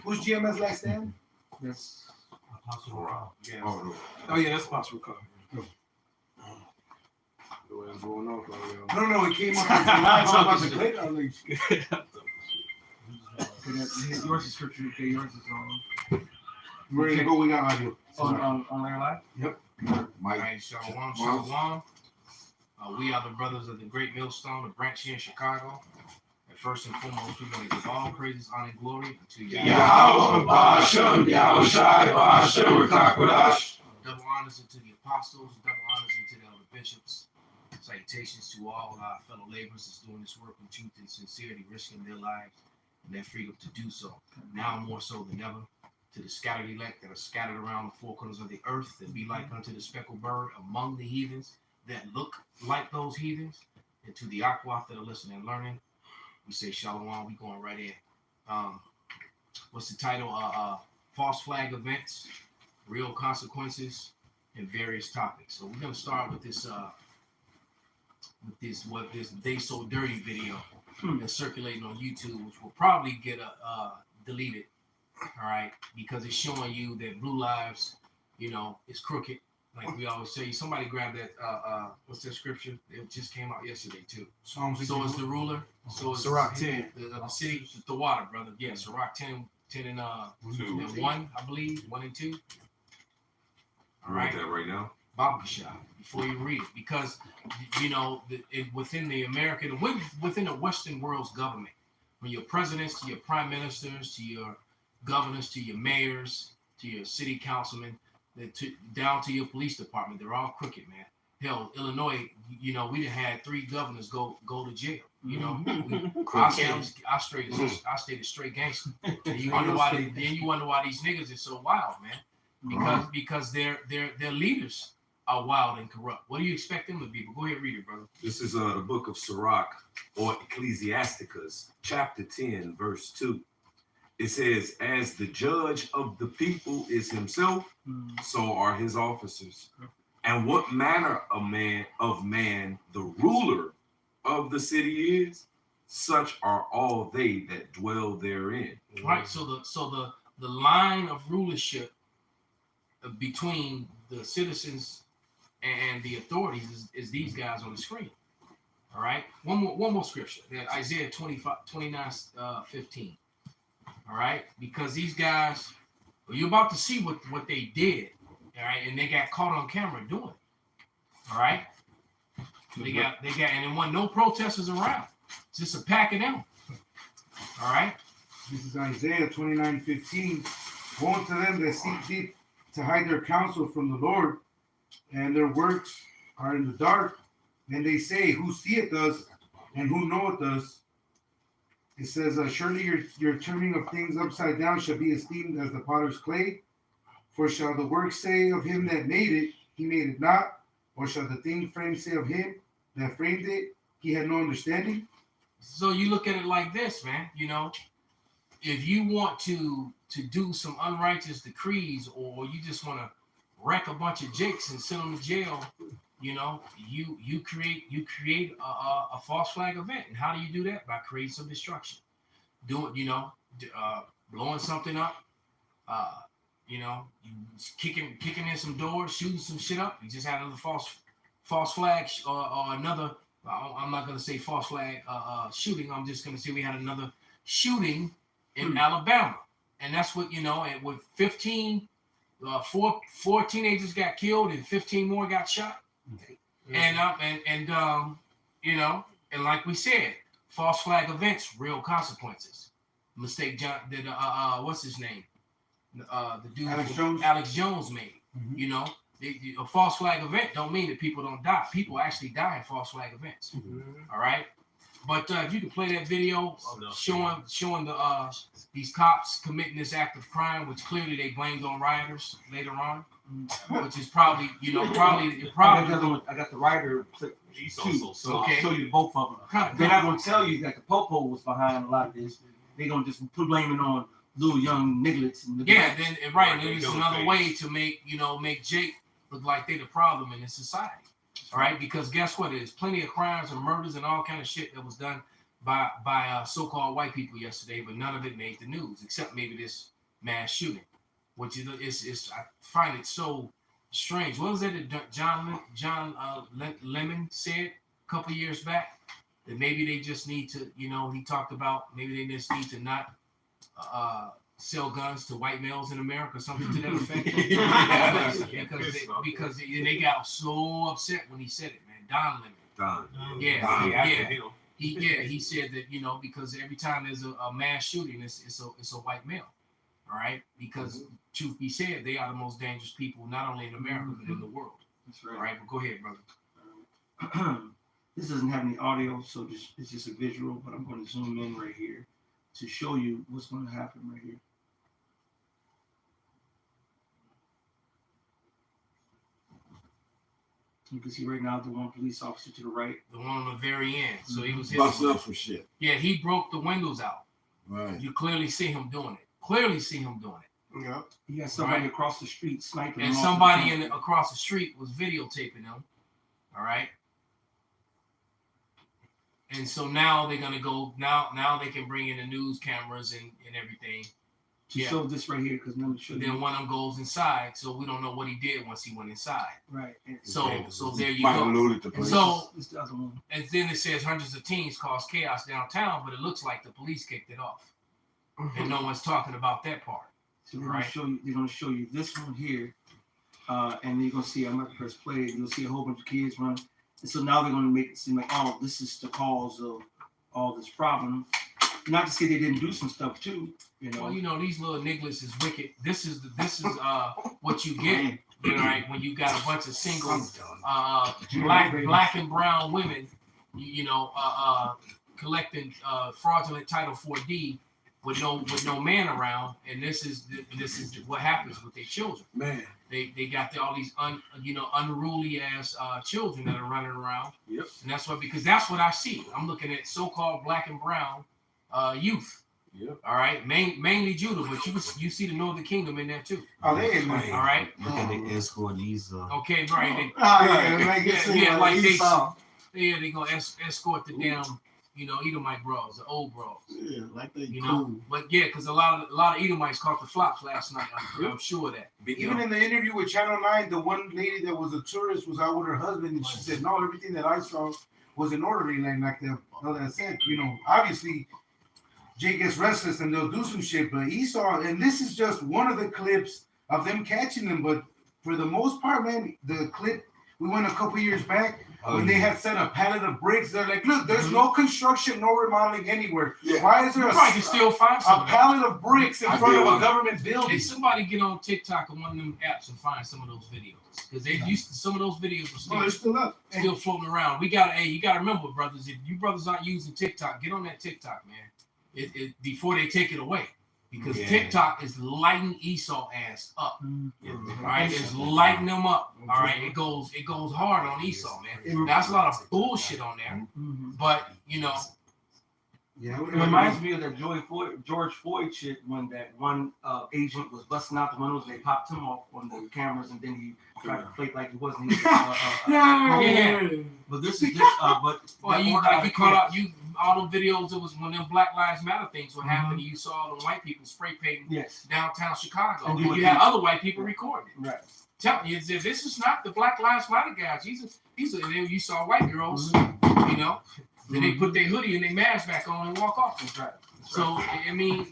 Who's GMS last stand? Yes. Yeah. Oh yeah, that's possible. What's going on? No, it came up as a line about the click. I was like, Yours is scripture. Okay, yours is on. we're ready to go. We got audio. On our live. Yep. All right, Shalom. We are the brothers of the Great Millstone, a branch here in Chicago. And first and foremost, we're going to give all praises, honor, and glory to Yahweh Ba'ashem, Yahweh Shai Ba'ashem, Rekakwadash. double honors into the apostles, double honors into the elder bishops. Salutations to all our fellow laborers that's doing this work with truth and sincerity, risking their lives and their freedom to do so. Now more so than ever. To the scattered elect that are scattered around the four corners of the earth, that be like unto the speckled bird among the heathens, that look like those heathens, and to the Akwaf that are listening and learning, we say Shalom. We going right in. What's the title? False flag events, real consequences, and various topics. So we're gonna start with this They So Dirty video that's circulating on YouTube, which will probably get deleted. All right, because it's showing you that Blue Lives, is crooked. Like we always say, somebody grab that. What's that scripture? It just came out yesterday too. So is the ruler. So is Sirach 10. The city, the water, brother. Yeah, Sirach 10 and 1, I believe, 1 and 2. All right, that right now. Baba Shah, before you read it, because within the American, within the Western world's government, from your presidents to your prime ministers to your governors to your mayors to your city councilmen, down to your police department, they're all crooked, man. Hell, Illinois, we done had 3 governors go to jail. I stayed a straight gangster. And you wonder why these niggas are so wild, man. Because their leaders are wild and corrupt. What do you expect them to be? But go ahead, read it, brother. This is the book of Sirach, or Ecclesiasticus, chapter 10, verse 2. It says, as the judge of the people is himself, so are his officers. And what manner of man the ruler of the city is, such are all they that dwell therein. Right. So the line of rulership between the citizens and the authorities is these guys on the screen. All right. One more scripture. That Isaiah 29:15. All right, because these guys, you're about to see what they did, all right, and they got caught on camera doing it. All right, they got, and there wasn't no protesters around, just a pack of them. All right, this is Isaiah 29:15. Woe unto them that seek deep to hide their counsel from the Lord, and their works are in the dark. And they say, who seeth us, and who knoweth us? It says, surely your turning of things upside down shall be esteemed as the potter's clay. For shall the work say of him that made it, he made it not? Or shall the thing framed say of him that framed it, he had no understanding? So you look at it like this, man. If you want to do some unrighteous decrees, or you just want to wreck a bunch of jakes and send them to jail, you create a false flag event. And how do you do that? By creating some destruction, blowing something up, kicking in some doors, shooting some shit up. You just had another false flag or another. I'm not gonna say false flag shooting. I'm just gonna say we had another shooting in Alabama, and that's what And with 15, four teenagers got killed and 15 more got shot. And like we said, false flag events, real consequences. Mistake John did what's his name? The dude Alex Jones made. A false flag event don't mean that people don't die. People actually die in false flag events. All right. But if you can play that video showing the these cops committing this act of crime, which clearly they blamed on rioters later on, which is probably. I got the writer clip too, so okay. I'll show you both of them. They're not gonna tell you that the Popo was behind a lot of this. They're gonna just put blaming on little young nigglets. And right. There's another way to make Jake look like they're the problem in this society. All right, because guess what? There's plenty of crimes and murders and all kind of shit that was done by so-called white people yesterday, but none of it made the news except maybe this mass shooting, which is I find it so strange. What was it that John Lemon said a couple years back? That maybe they just need to, he talked about maybe they just need to not sell guns to white males in America, something to that effect. because they got so upset when he said it, man. Don Lemon. He said that because every time there's a mass shooting, it's a white male. All right, because truth be said, they are the most dangerous people, not only in America but in the world. That's right. All right, but go ahead, brother. This doesn't have any audio, so it's just a visual, but I'm going to zoom in right here to show you what's going to happen right here. You can see right now the one police officer to the right. The one on the very end. So he was busting up for shit. Yeah, he broke the windows out. Right. You clearly see him doing it. Yeah. He got somebody across the street sniping. And somebody across the street was videotaping him. All right. And so now they're gonna go. Now they can bring in the news cameras and everything. To show this right here, because let me show you. Then one of them goes inside, so we don't know what he did once he went inside. Right. So there you Might go. have looted the And place. so This the other one. and then it says hundreds of teens caused chaos downtown, but it looks like the police kicked it off, and no one's talking about that part. So they're gonna show you this one here, and then you're gonna see. I'm gonna press play. You'll see a whole bunch of kids run. And so now they're gonna make it seem like, oh, this is the cause of all this problem. Not to say they didn't do some stuff too, Well, these little nigglets is wicked. This is what you get, right? When you got a bunch of single black and brown women, collecting fraudulent Title 4D with no man around, and this is what happens with their children. Man. They got all these unruly ass children that are running around. Yep. And that's because that's what I see. I'm looking at so-called black and brown youth. Yep. All right, mainly Judah, but you see the Northern Kingdom in there too. Oh, they in there. All right. Look at the escort these. Okay, right. They gonna escort the damn, Edomite bras, the old bras. Yeah, like they But yeah, because a lot of Edomites caught the flops last night. I'm sure of that. Even in the interview with Channel 9, the one lady that was a tourist was out with her husband, and she said, no, everything that I saw was an orderly line, like the other said. Obviously, Jay gets restless and they'll do some shit, but Esau, and this is just one of the clips of them catching them, but for the most part, man, the clip, we went a couple years back, when they had set a pallet of bricks, they're like, look, there's no construction, no remodeling anywhere. Yeah. Why is there You probably can still find a some. pallet of bricks in front of a government building? Did somebody get on TikTok or one of them apps and find some of those videos? Because they used to, some of those videos were They're still up. still floating around. You gotta remember, brothers, if you brothers aren't using TikTok, get on that TikTok, man. It before they take it away. Because TikTok is lighting Esau ass up. All right, it's lighting them up. All right, it goes hard on Esau, man. That's a lot of bullshit on there. But Yeah, It reminds me of that George Floyd shit when that one agent was busting out the windows and they popped him off on the cameras and then he tried to play like he wasn't. But this is just. you caught out all the videos. It was when them Black Lives Matter things were happening. You saw all the white people spray painting downtown Chicago, and you had other white people recording it. Right. Telling you, this is not the Black Lives Matter guys. These are. And then you saw white girls, then they put their hoodie and their mask back on and walk off. That's right. So I mean,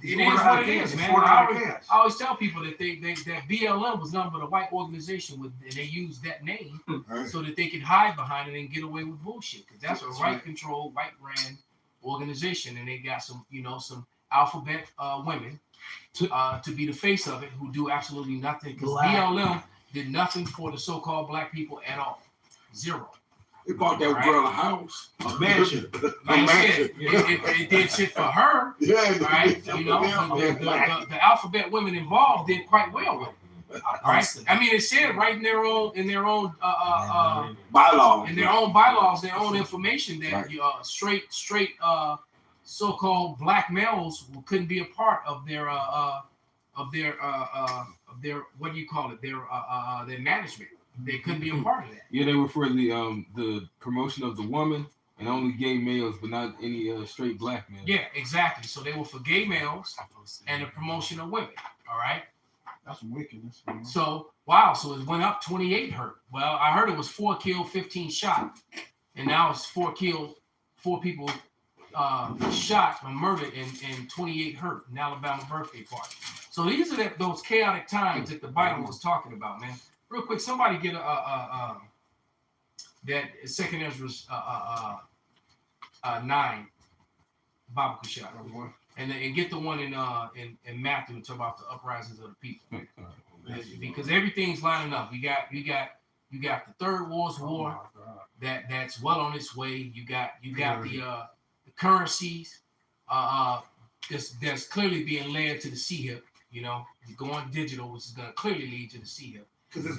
it is what it is, man. I always tell people that that BLM was nothing but a white organization and they used that name so that they could hide behind it and get away with bullshit. Because that's a right-controlled, white-brand organization, and they got some alphabet women to be the face of it who do absolutely nothing. Because BLM did nothing for the so-called black people at all. Zero. They bought that girl a house. A mansion. Like I said, it did shit for her. Yeah, Right? The alphabet women involved did quite well with it. Right? I mean, it said right in their own bylaws. in their own bylaws, their own information that straight so-called black males couldn't be a part of their what do you call it? Their management. They couldn't be a part of that. Yeah, they were for the promotion of the woman and only gay males, but not any straight black men. Yeah, exactly. So they were for gay males and the promotion of women. All right. That's wickedness. Man. So wow, so it went up 28 hurt. Well, I heard it was 4 killed, 15 shot, and now it's 4 killed, 4 people shot or murdered, and 28 hurt in Alabama birthday party. So these are those chaotic times that the Bible was talking about, man. Real quick, somebody get that Second Ezra's 9 Bible shot, and get the one in Matthew talk about the uprisings of the people, because everything's lining up. You got the Third World War that's well on its way. You got the currencies that's clearly being led to the sea hip. You know, going digital, which is going to clearly lead to the sea hip.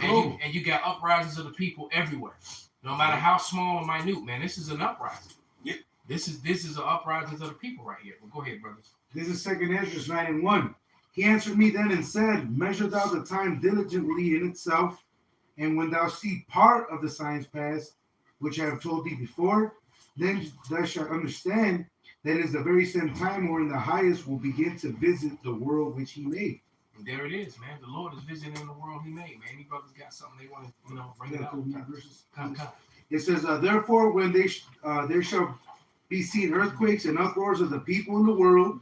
And you got uprisings of the people everywhere, no matter how small or minute. Man, this is an uprising. Yep. This is an uprising of the people right here. Well, go ahead, brothers. This is 2 Ezra 9:1. He answered me then and said, measure thou the time diligently in itself, and when thou see part of the signs past, which I have told thee before, then thou shalt understand that is the very same time wherein the highest will begin to visit the world which he made. And there it is, man. The Lord is visiting the world he made, man. Any brothers got something they want to, bring it out. Come. It says, therefore, when there shall be seen earthquakes and uproars of the people in the world,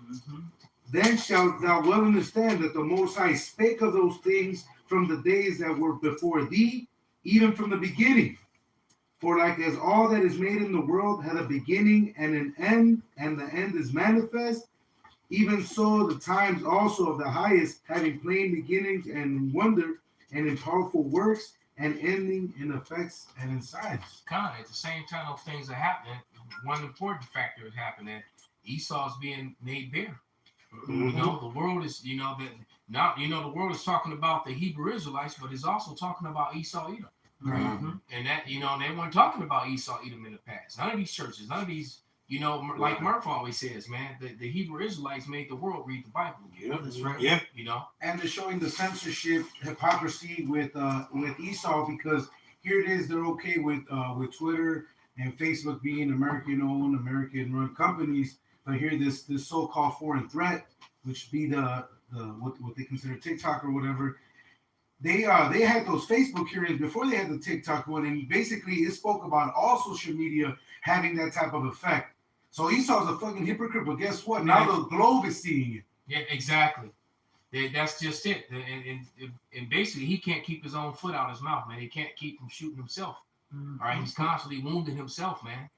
then shalt thou well understand that the Most High spake of those things from the days that were before thee, even from the beginning. For like as all that is made in the world had a beginning and an end, and the end is manifest, even so the times also of the highest, having plain beginnings and wonder, and in powerful works, and ending in effects and in signs. Kind of at the same time those things are happening, one important factor is happening. Esau's being made bare. You know, the world is, the world is talking about the Hebrew Israelites, but it's also talking about Esau Edom. And that, they weren't talking about Esau Edom in the past. None of these churches, none of these, like Murph always says, man, the Hebrew Israelites made the world read the Bible again. Yeah, that's right. Yeah. And they're showing the censorship hypocrisy with Esau, because here it is, they're okay with Twitter and Facebook being American-owned, American-run companies, but here this so-called foreign threat, which be the what they consider TikTok or whatever. They had those Facebook hearings before they had the TikTok one, and basically it spoke about all social media having that type of effect. So Esau's a fucking hypocrite, but guess what? Now the globe is seeing it. Yeah, exactly. That's just it. And basically, he can't keep his own foot out his mouth, man. He can't keep from shooting himself. All right, he's constantly wounding himself, man.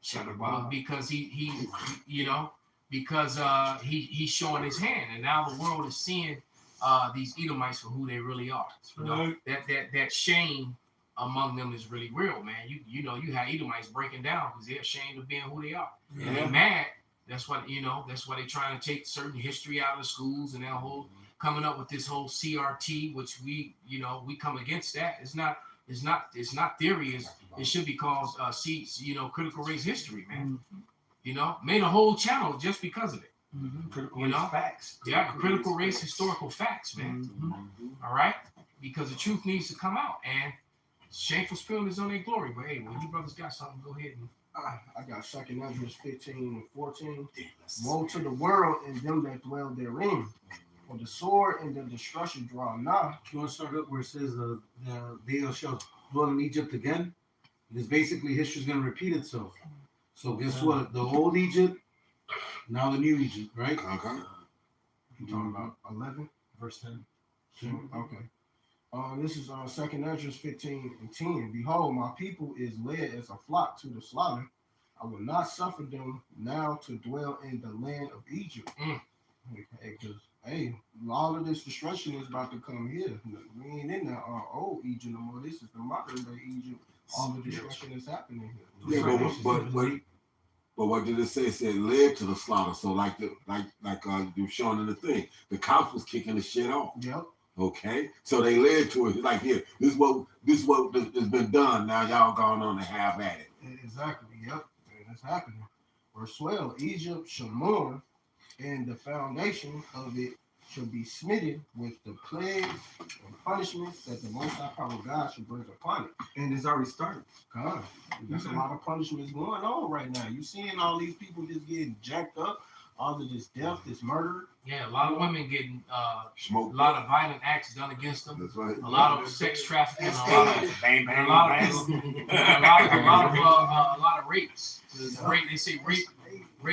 Because he's showing his hand, and now the world is seeing these Edomites for who they really are. That shame among them is really real, man. You have Edomites breaking down because they're ashamed of being who they are. And they're mad. That's why they're trying to take certain history out of the schools, and that whole coming up with this whole CRT, which we come against that. It's not theory. It should be called critical race history, man. Made a whole channel just because of it. Critical race facts. Yeah, critical race historical facts, man. All right, because the truth needs to come out, and shameful spilling is on their glory. But hey, when you brothers got something, go ahead. I got 2 Ezra 15 and 14. Woe to the world and them that dwell therein. For the sword and the destruction draw nigh. You want to start up where it says they shall dwell in Egypt again? Because basically history is going to repeat itself. So guess what? The old Egypt, now the new Egypt, right? Okay. You talking about 11, Verse 10. Okay. This is 2 Ezra 15 and 10. Behold, my people is led as a flock to the slaughter. I will not suffer them now to dwell in the land of Egypt. Because all of this destruction is about to come here. We ain't in the old Egypt no more. This is the modern day Egypt. All the destruction is happening here. Yeah, but what did it say? It said led to the slaughter. So like you showing in the thing, the cops was kicking the shit off. Yep. Okay, so they led to it. Like here, this is what has been done. Now y'all going on to have at it. Exactly. Yep. And it's happening. Verse 12. Egypt shall mourn, and the foundation of it should be smitten with the plagues and punishments that the Most High Power God should bring upon it. And it's already started. God, there's a lot of punishments going on right now. You seeing all these people just getting jacked up, all of this death, this murder. Yeah, a lot of women getting a Smoke. lot of violent acts done against them. That's right. A lot of sex trafficking, a lot of Bang, a bang, lot bang. of a lot of rapes. Rape, they say rape.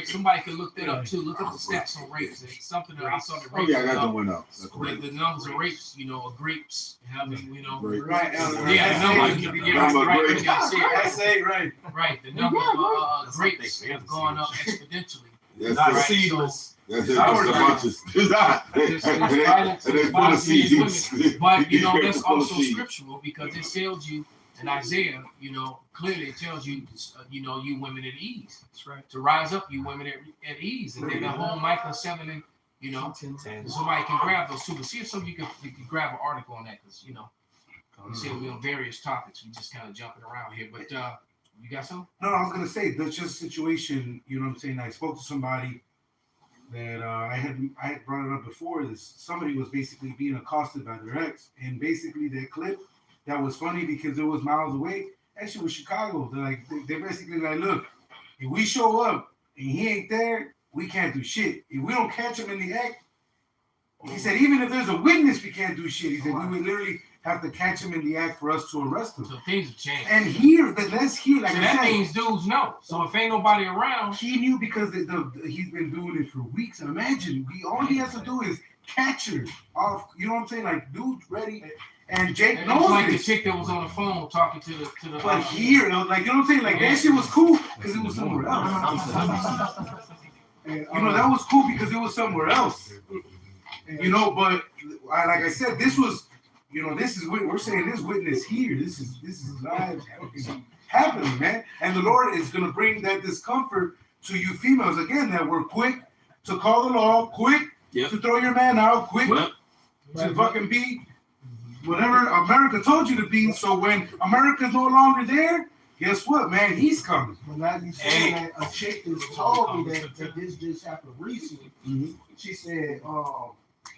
Somebody could look that up too. Look up the stats on rapes. It's something that I saw the Oh rapes. yeah, I got the one up. That's the, right. the numbers of rapes, of grapes, having, Right. Right, yeah, the number, you get it Number of right, grapes. you gotta say it I say it right. right. The number of grapes have gone up exponentially. That's Not it. Right, seedless. That's it. Sour Just a bunch of There's and they violence, and there's they full of violence against seeds. But These grapes that's are full of also seeds. scriptural, because it tells you in Isaiah, clearly it tells you, you women at ease. That's right. To rise up, you women at ease. And then the whole Micah 7 and, 10. somebody can grab those too. But see if some of you can grab an article on that, because, we said we're on various topics. We just kind of jumping around here. But you got some? No, I was gonna say that's just a situation. You know what I'm saying? I spoke to somebody that I had brought it up before. Somebody was basically being accosted by their ex, and basically that clip that was funny because it was miles away. Actually, was Chicago. They're basically like, look, if we show up and he ain't there, we can't do shit. If we don't catch him in the act, he said, even if there's a witness, we can't do shit. He said, we would literally have to catch him in the act for us to arrest him. So things have changed. And here, let's hear, like So I that said, means dudes know. So if ain't nobody around, he knew because he's been doing it for weeks. And imagine, all he has to do is catch her off. You know what I'm saying? Like, dude's ready. And Jake it's knows like the this. chick that was on the phone talking to the. But here, like, you know what I'm saying? Like, that shit was cool because it was somewhere else. And, That was cool because it was somewhere else. But like I said, this was, this is we're saying this witness here. This is live happening, man. And the Lord is gonna bring that discomfort to you females again. That we're quick to call the law, quick to throw your man out, quick to fucking be whatever America told you to be. So when America's no longer there, guess what, man? He's coming. But now you saying that a chick just told me that this just happened recently. She said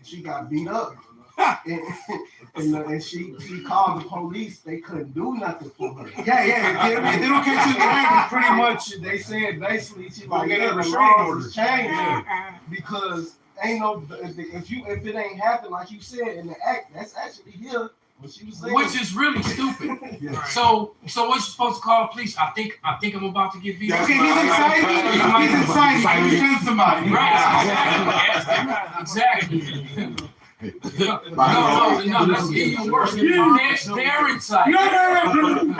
she got beat up. and she called the police. They couldn't do nothing for her. Yeah. If they don't catch you in the act, it's pretty much. They said basically she Gonna like, get a the restraining laws order. has changed because ain't no if it ain't happened like you said in the act, that's actually here. What she was saying. Which is really stupid. Yeah. So what you supposed to call the police? I think I'm about to get beat up. Okay, he's inside. He's inside. He defend somebody. Right. Exactly. No, that's even worse. They're inside. No. I don't know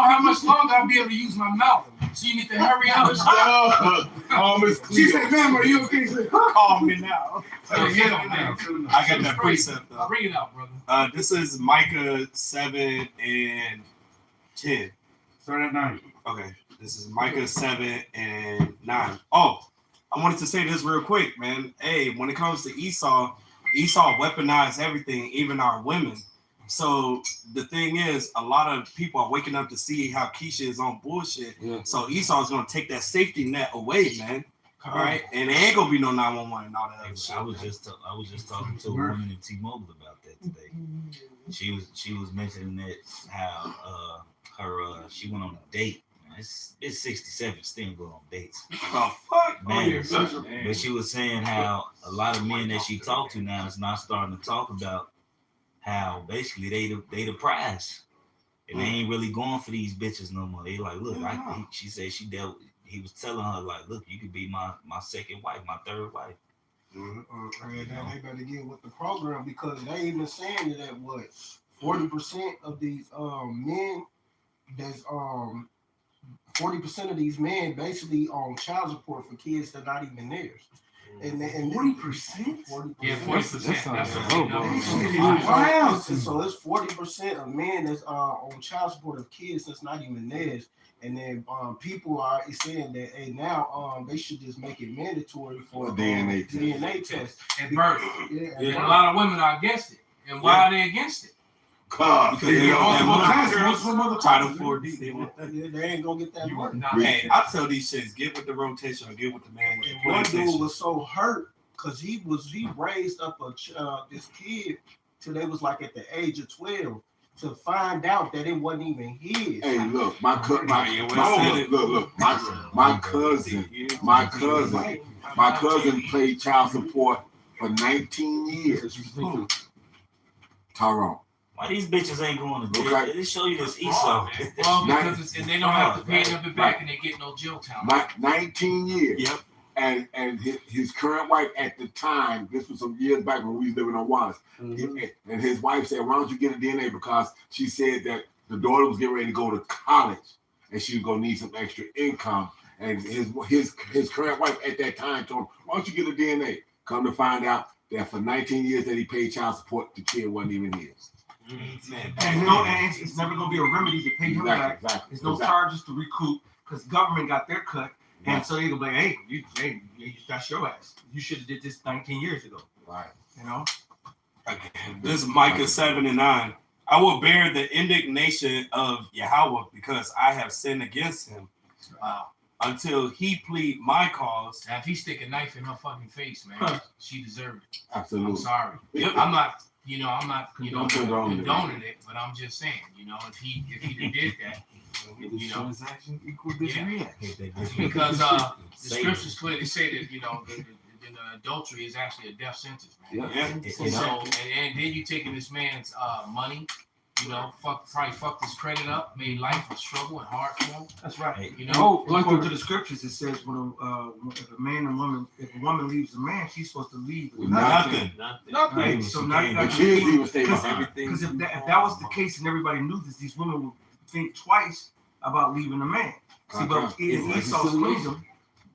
how much longer I'll be able to use my mouth. So you need to hurry up. She said, "Ma'am, are you okay?" She said, Calm me now. Yeah, I got that precept though. Bring it out, brother. This is Micah 7 and 10. Start at 9. Okay, this is Micah 7 and 9. Oh, I wanted to say this real quick, man. Hey, when it comes to Esau weaponized everything, even our women. So the thing is, a lot of people are waking up to see how Keisha is on bullshit. Yeah. So Esau's gonna take that safety net away, man. All right, and it ain't gonna be no 911 and all that other shit. I was just talking to a woman in T-Mobile about that today. She was mentioning that how she went on a date. It's 67, still go on dates. Oh fuck, Man, but she was saying how a lot of men that she talked to now is not starting to talk about how basically they the prize. And they ain't really going for these bitches no more. They like, look, she said he was telling her like, look, you could be my second wife, my third wife. They better get with the program because they even saying that 40% of these men that's 40% of these men basically on child support for kids that are not even theirs. And 40%? 40%. Yeah, 40%. That's Wow. So it's 40% of men that's on child support of kids that's not even theirs. And then people are saying that hey now they should just make it mandatory for A DNA test. at birth. Yeah, And a lot of women are against it. And why are they against it? God, Because they don't Multiple Title 4D. They want that. they ain't gonna get that money. Nah, Hey, I tell these shits, get with the rotation or get with the man with And the one dude PlayStation. was so hurt because he raised up this kid till they was like at the age of 12 to find out that it wasn't even his. Hey, look, my cousin, my cousin played child support for 19 years. Tyrone. Why these bitches ain't going to jail? Okay. They show you this Esau. Well, because and they don't have to pay them back, and they get no jail time. 19 years. Yep. And his current wife at the time, this was some years back when we was living on Wallace, and his wife said, "Why don't you get a DNA?" Because she said that the daughter was getting ready to go to college, and she was gonna need some extra income. And his current wife at that time told him, "Why don't you get a DNA?" Come to find out that for 19 years that he paid child support, the kid wasn't even his. And it's never going to be a remedy to pay him back. Exactly. There's no charges to recoup because government got their cut. And so they go like, hey, that's your ass. You should have did this 19 years ago. Right. You know? This is Micah 7 and 9. I will bear the indignation of Yahweh because I have sinned against him. Wow. Until he plead my cause. Now, if he stick a knife in her fucking face, man, she deserved it. Absolutely. I'm sorry. Yep. I'm not condoning Condoning it, but I'm just saying, if he did that, Transaction equal because the scriptures clearly say that the adultery is actually a death sentence, man. Yeah. So and then you taking this man's money, fucked his credit up, made life a struggle and hard for him. That's right. like to the scriptures, it says when if a woman leaves a man, she's supposed to leave with Nothing. Right? So now you The got kids even stay behind. because if that was the case and everybody knew this, these women would think twice about leaving a man. See, but in Esau's kingdom,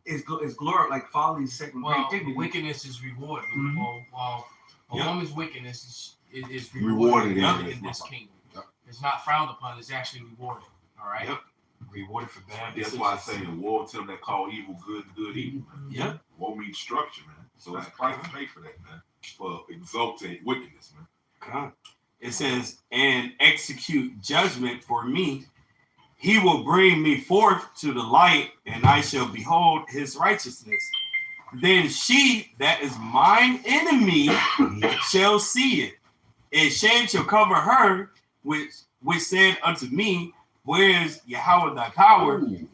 is glory like folly is second Well, great dignity. wickedness is rewarded. Mhm. Well, a woman's wickedness is Rewarded rewarded in in this this kingdom. Yep. It's not frowned upon. It's actually rewarded. All right. Yep. Rewarded for bad. That's why I say the war to them that call evil good, good evil. Yeah. War means structure, man. So it's price to pay for that, man. For exalting wickedness, man. God. It says, and execute judgment for me. He will bring me forth to the light, and I shall behold his righteousness. Then she that is mine enemy shall see it, and shame shall cover her, which said unto me, where is Yahweh thy power? Ooh.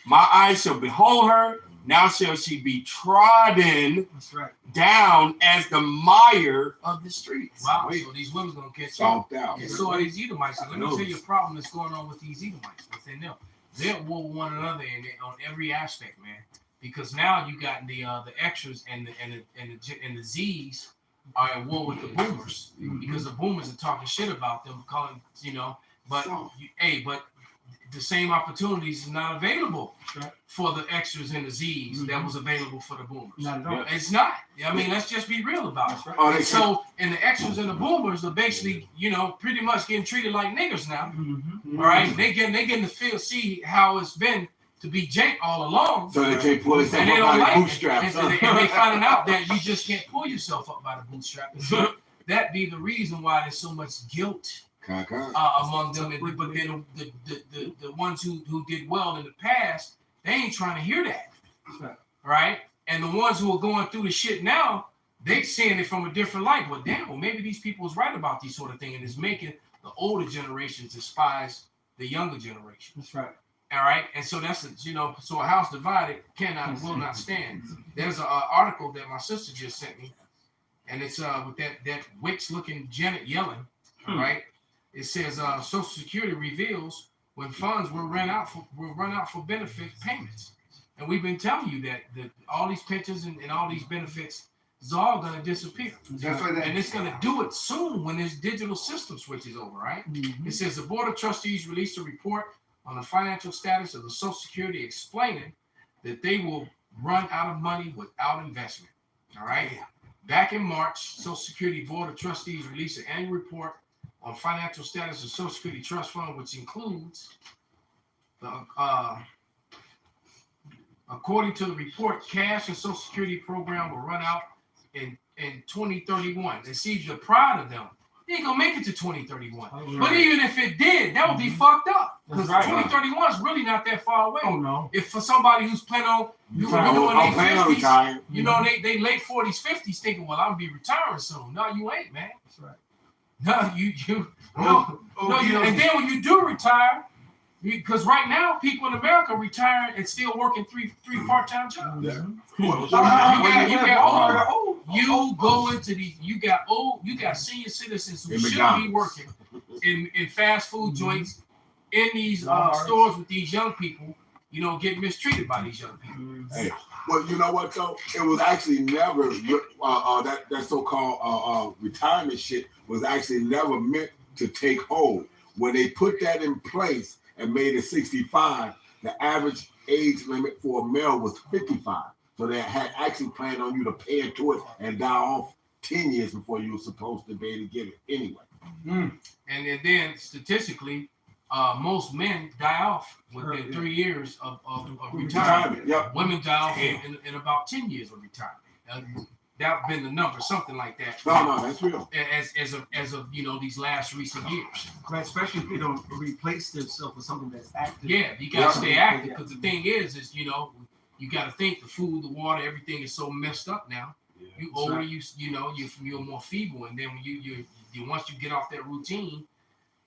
My eyes shall behold her. Now shall she be trodden That's right. down as the mire of the streets. Wow. So these women gonna catch up. Stomped out. And so are these Edomites. And let me tell you a problem that's going on with these Edomites within them. They're at war with one another on every aspect, man. Because now you got the extras and the Z's are at war with the boomers because the boomers are talking shit about them, calling but the same opportunities is not available for the extras and the Z's that was available for the boomers. Not at all. It's not. I mean, let's just be real about it. Oh, And so, and the extras and the boomers are basically, pretty much getting treated like niggers now. Mm-hmm. All right, they getting to see how it's been to be Jake all along. So they can't pull themselves And they up don't by like the it. bootstraps. And they finding out that you just can't pull yourself up by the bootstrap. And so that be the reason why there's so much guilt among them. But then the ones who did well in the past, they ain't trying to hear that, right? And the ones who are going through the shit now, they seeing it from a different light. Well, damn, well, maybe these people is right about these sort of thing, and it's making the older generations despise the younger generation. That's right. All right, and so that's so a house divided will not stand. There's an article that my sister just sent me, and it's with that witch looking Janet Yellen. All right, it says Social Security reveals when funds will run out for benefit payments, and we've been telling you that all these pensions and all these benefits is all going to disappear. That's why And it's going to do it soon when this digital system switches over, right? Mm-hmm. It says the Board of Trustees released a report on the financial status of the Social Security, explaining that they will run out of money without investment. All right. Back in March, Social Security Board of Trustees released an annual report on financial status of Social Security Trust Fund, which includes according to the report, cash and Social Security program will run out in 2031. And see, the pride of them, they ain't gonna make it to 2031. But even if it did, that would be fucked up. Because That's right. 2031 is really not that far away. Oh no. If for somebody who's planning on you know, I'm in planning their on 50s, retiring. you know, they late 40s, 50s, thinking, well, I'm gonna be retiring soon. No, you ain't, man. That's right. No, and then when you do retire, because right now people in America retiring and still working three part-time jobs. Yeah. You go into these. You got senior citizens who In should be McDonald's. working in fast food joints in these Walmarts. stores with these young people. You know, get mistreated by these young people. Hey, well, you know what though? It was actually never that so-called retirement shit was actually never meant to take hold. When they put that in place and made it 65, the average age limit for a male was 55. So they had actually planned on you to pay into it and die off 10 years before you were supposed to be able to get it anyway. And then statistically, most men die off within 3 years of retirement. Yep. Women die off in about 10 years of retirement. That been the number, something like that. No, that's real. As of you know these last recent years. Right, especially if they don't replace themselves with something that's active. Yeah, you gotta stay active because the thing is you know you gotta think the food, the water, everything is so messed up now. You older, right. you're more feeble, and then when you once you get off that routine,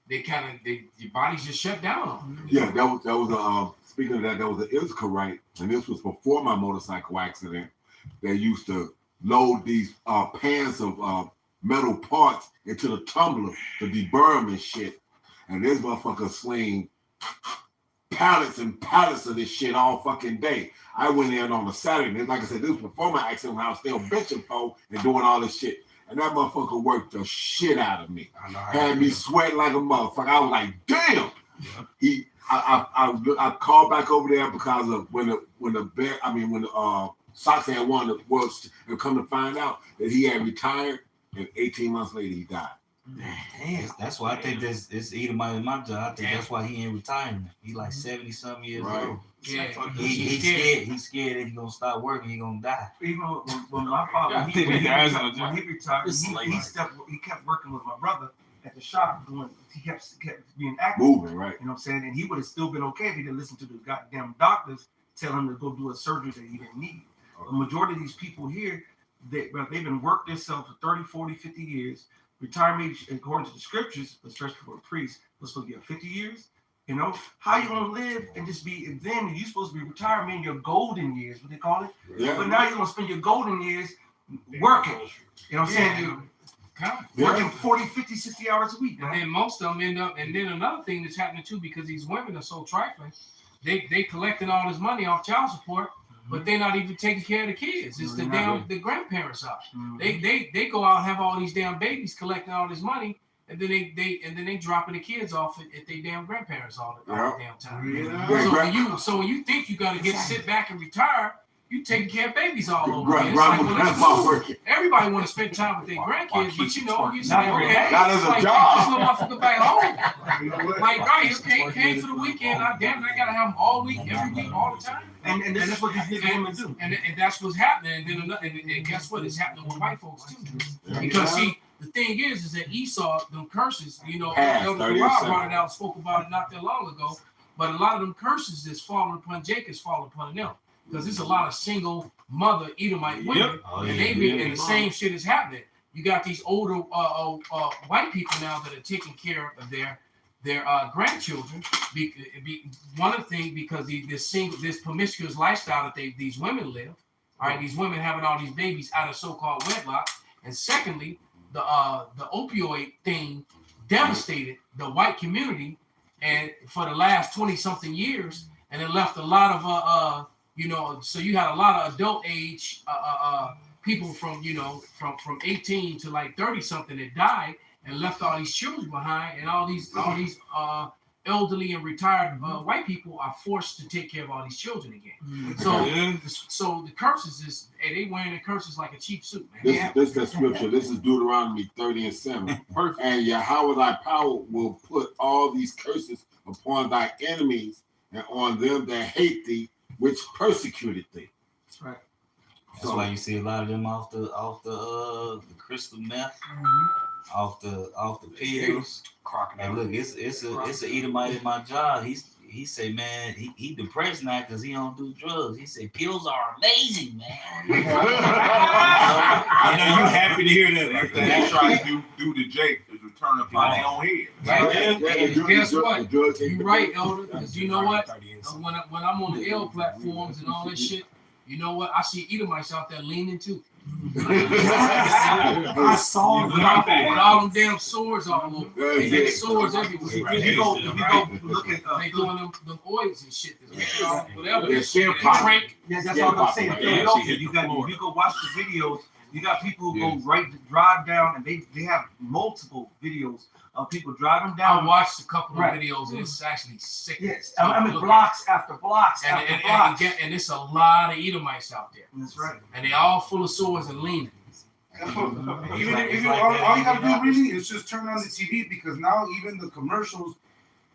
your body's just shut down. Yeah, that was speaking of that, there was an Iscarite, and this was before my motorcycle accident. They used to load these pans of metal parts into the tumbler to deburr them and shit. And this motherfucker sling pallets and pallets of this shit all fucking day. I went in on a Saturday. Like I said, this was before my accident when I was still bitching for and doing all this shit. And that motherfucker worked the shit out of me. Had me sweating like a motherfucker. I was like, damn. I called back over there because of when the Sox had won the World, and come to find out that he had retired, and 18 months later he died. Damn. That's why I think it's Edomite in my job. I think that's why he in retirement. He like 70-something years old. Yeah, He's scared. He's scared that he's gonna stop working. He's gonna die. Even when my father when he retired, he kept working with my brother at the shop. He kept being active, moving, right? You know what I'm saying? And he would have still been okay if he didn't listen to the goddamn doctors tell him to go do a surgery that he didn't need. The majority of these people here, they've been working themselves for 30, 40, 50 years. Retirement age, according to the scriptures, especially for a priest, was supposed to be 50 years. You know, how you gonna live and just be, and then you're supposed to be retired in your golden years, what they call it. Yeah. But now you're gonna spend your golden years working. You know what I'm saying? Working 40, 50, 60 hours a week. And then most of them end up, and then another thing that's happening too, because these women are so trifling, they collecting all this money off child support, but they're not even taking care of the kids. It's the grandparents' house. They go out and have all these damn babies collecting all this money, and then they dropping the kids off at their damn grandparents all the damn time. Yeah. So when you think you gotta sit back and retire, you taking care of babies all over again. Everybody want to spend time with their grandkids, but you say, okay, that is a job. This little motherfucker back home. Like, right, pay for the weekend. I gotta have them all week, every week, all the time. And that's what these women do. And that's what's happening. And guess what? It's happening with white folks too. Because see, the thing is that Esau, them curses, Elder Rob brought it out, spoke about it not that long ago. But a lot of them curses that's falling upon Jacob's falling upon them. Because there's a lot of single mother Edomite women, and and the same shit is happening. You got these older white people now that are taking care of their grandchildren. One of the things because this promiscuous lifestyle that these women live. All right, these women having all these babies out of so-called wedlock, and secondly, the opioid thing devastated the white community, and for the last 20-something years, and it left a lot of so you had a lot of adult age people from 18 to like 30-something that died and left all these children behind, and all these elderly and retired white people are forced to take care of all these children again. So the curses they wearing the curses like a cheap suit, man. This is the scripture. This is Deuteronomy 30:7. And Yahweh thy power will put all these curses upon thy enemies and on them that hate thee, which persecuted thee. That's right. That's why you see a lot of them off the crystal meth. off the pills. Crocodile. And look, it's a Edomite at my job. He say, man, he depressed now because he don't do drugs. He say pills are amazing, man. I know you happy to hear that. Like they try to do to Jake is return upon their own head. Yeah, Guess what? the drugs take You the- right, Elder. Because you know what? When I'm on the L platforms and all this shit, you know what? I see Edomites out there leaning too. I saw With all them damn swords all over. They got swords everywhere. If you go look at They doing them oils and shit. Whatever. They're skin Drink. yeah, that's what I'm saying. In Philadelphia, you go watch the videos. You got people who go drive down, and they have multiple videos of people driving I down. watched a couple of Right. videos and it's actually sick. Yes, I mean blocks after blocks And, after and, blocks. and it's a lot of Edomites out there. That's right. And they all full of swords and leaning. Even if you all you gotta do really is just turn on the TV, because now even the commercials,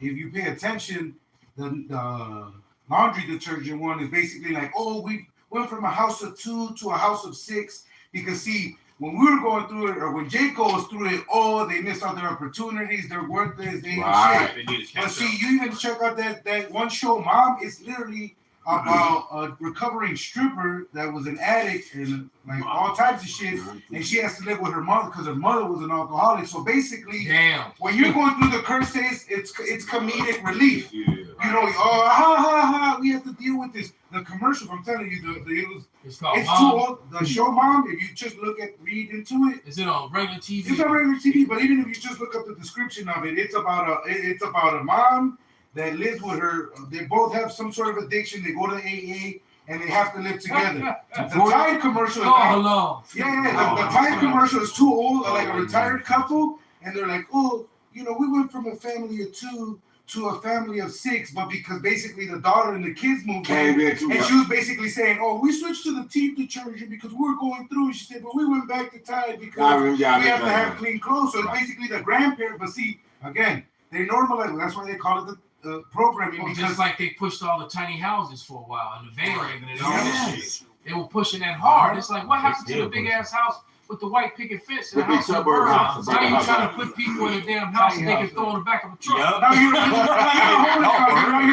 if you pay attention, the laundry detergent one is basically like, oh, we went from a house of 2 to a house of 6. Because see, when we were going through it, or when Jake goes through it, oh, they missed out their opportunities, they're worthless, they ain't Right. shit. They need to But catch see, up. you even check out that one show, Mom. It's literally about a recovering stripper that was an addict and like all types of shit, and she has to live with her mother because her mother was an alcoholic. So basically, Damn. when you're going through the curses, it's comedic relief. Yeah. You know, oh, ha ha ha, we have to deal with this. The commercials, I'm telling you, It's called it's Mom. too old. The show, Mom. If you just read into it, Is it on regular TV? it's on regular TV, but even if you just look up the description of it, it's about a mom that lives with her. They both have some sort of addiction. They go to AA and they have to live together. The Tide commercial, Call along. the Tide commercial is too old, like a retired couple, and they're like, oh, you know, we went from a family of 2 to a family of 6, but because basically the daughter and the kids moved Came in, in too. and she was basically saying, oh, we switched to the teeth detergent because we were going through. She said, but we went back to Tide because we have to have clean clothes. So it's basically the grandparent. But see, again, they normalize. That's why they call it the programming, Well, because just like they pushed all the tiny houses for a while and the van living and all that Yes. shit. They were pushing that hard. It's like, what happened to the big ass house with the white picket fence and the The big house in the suburb burn? house. Now you trying to put people in a damn house and they can throw in the back of a truck. now you're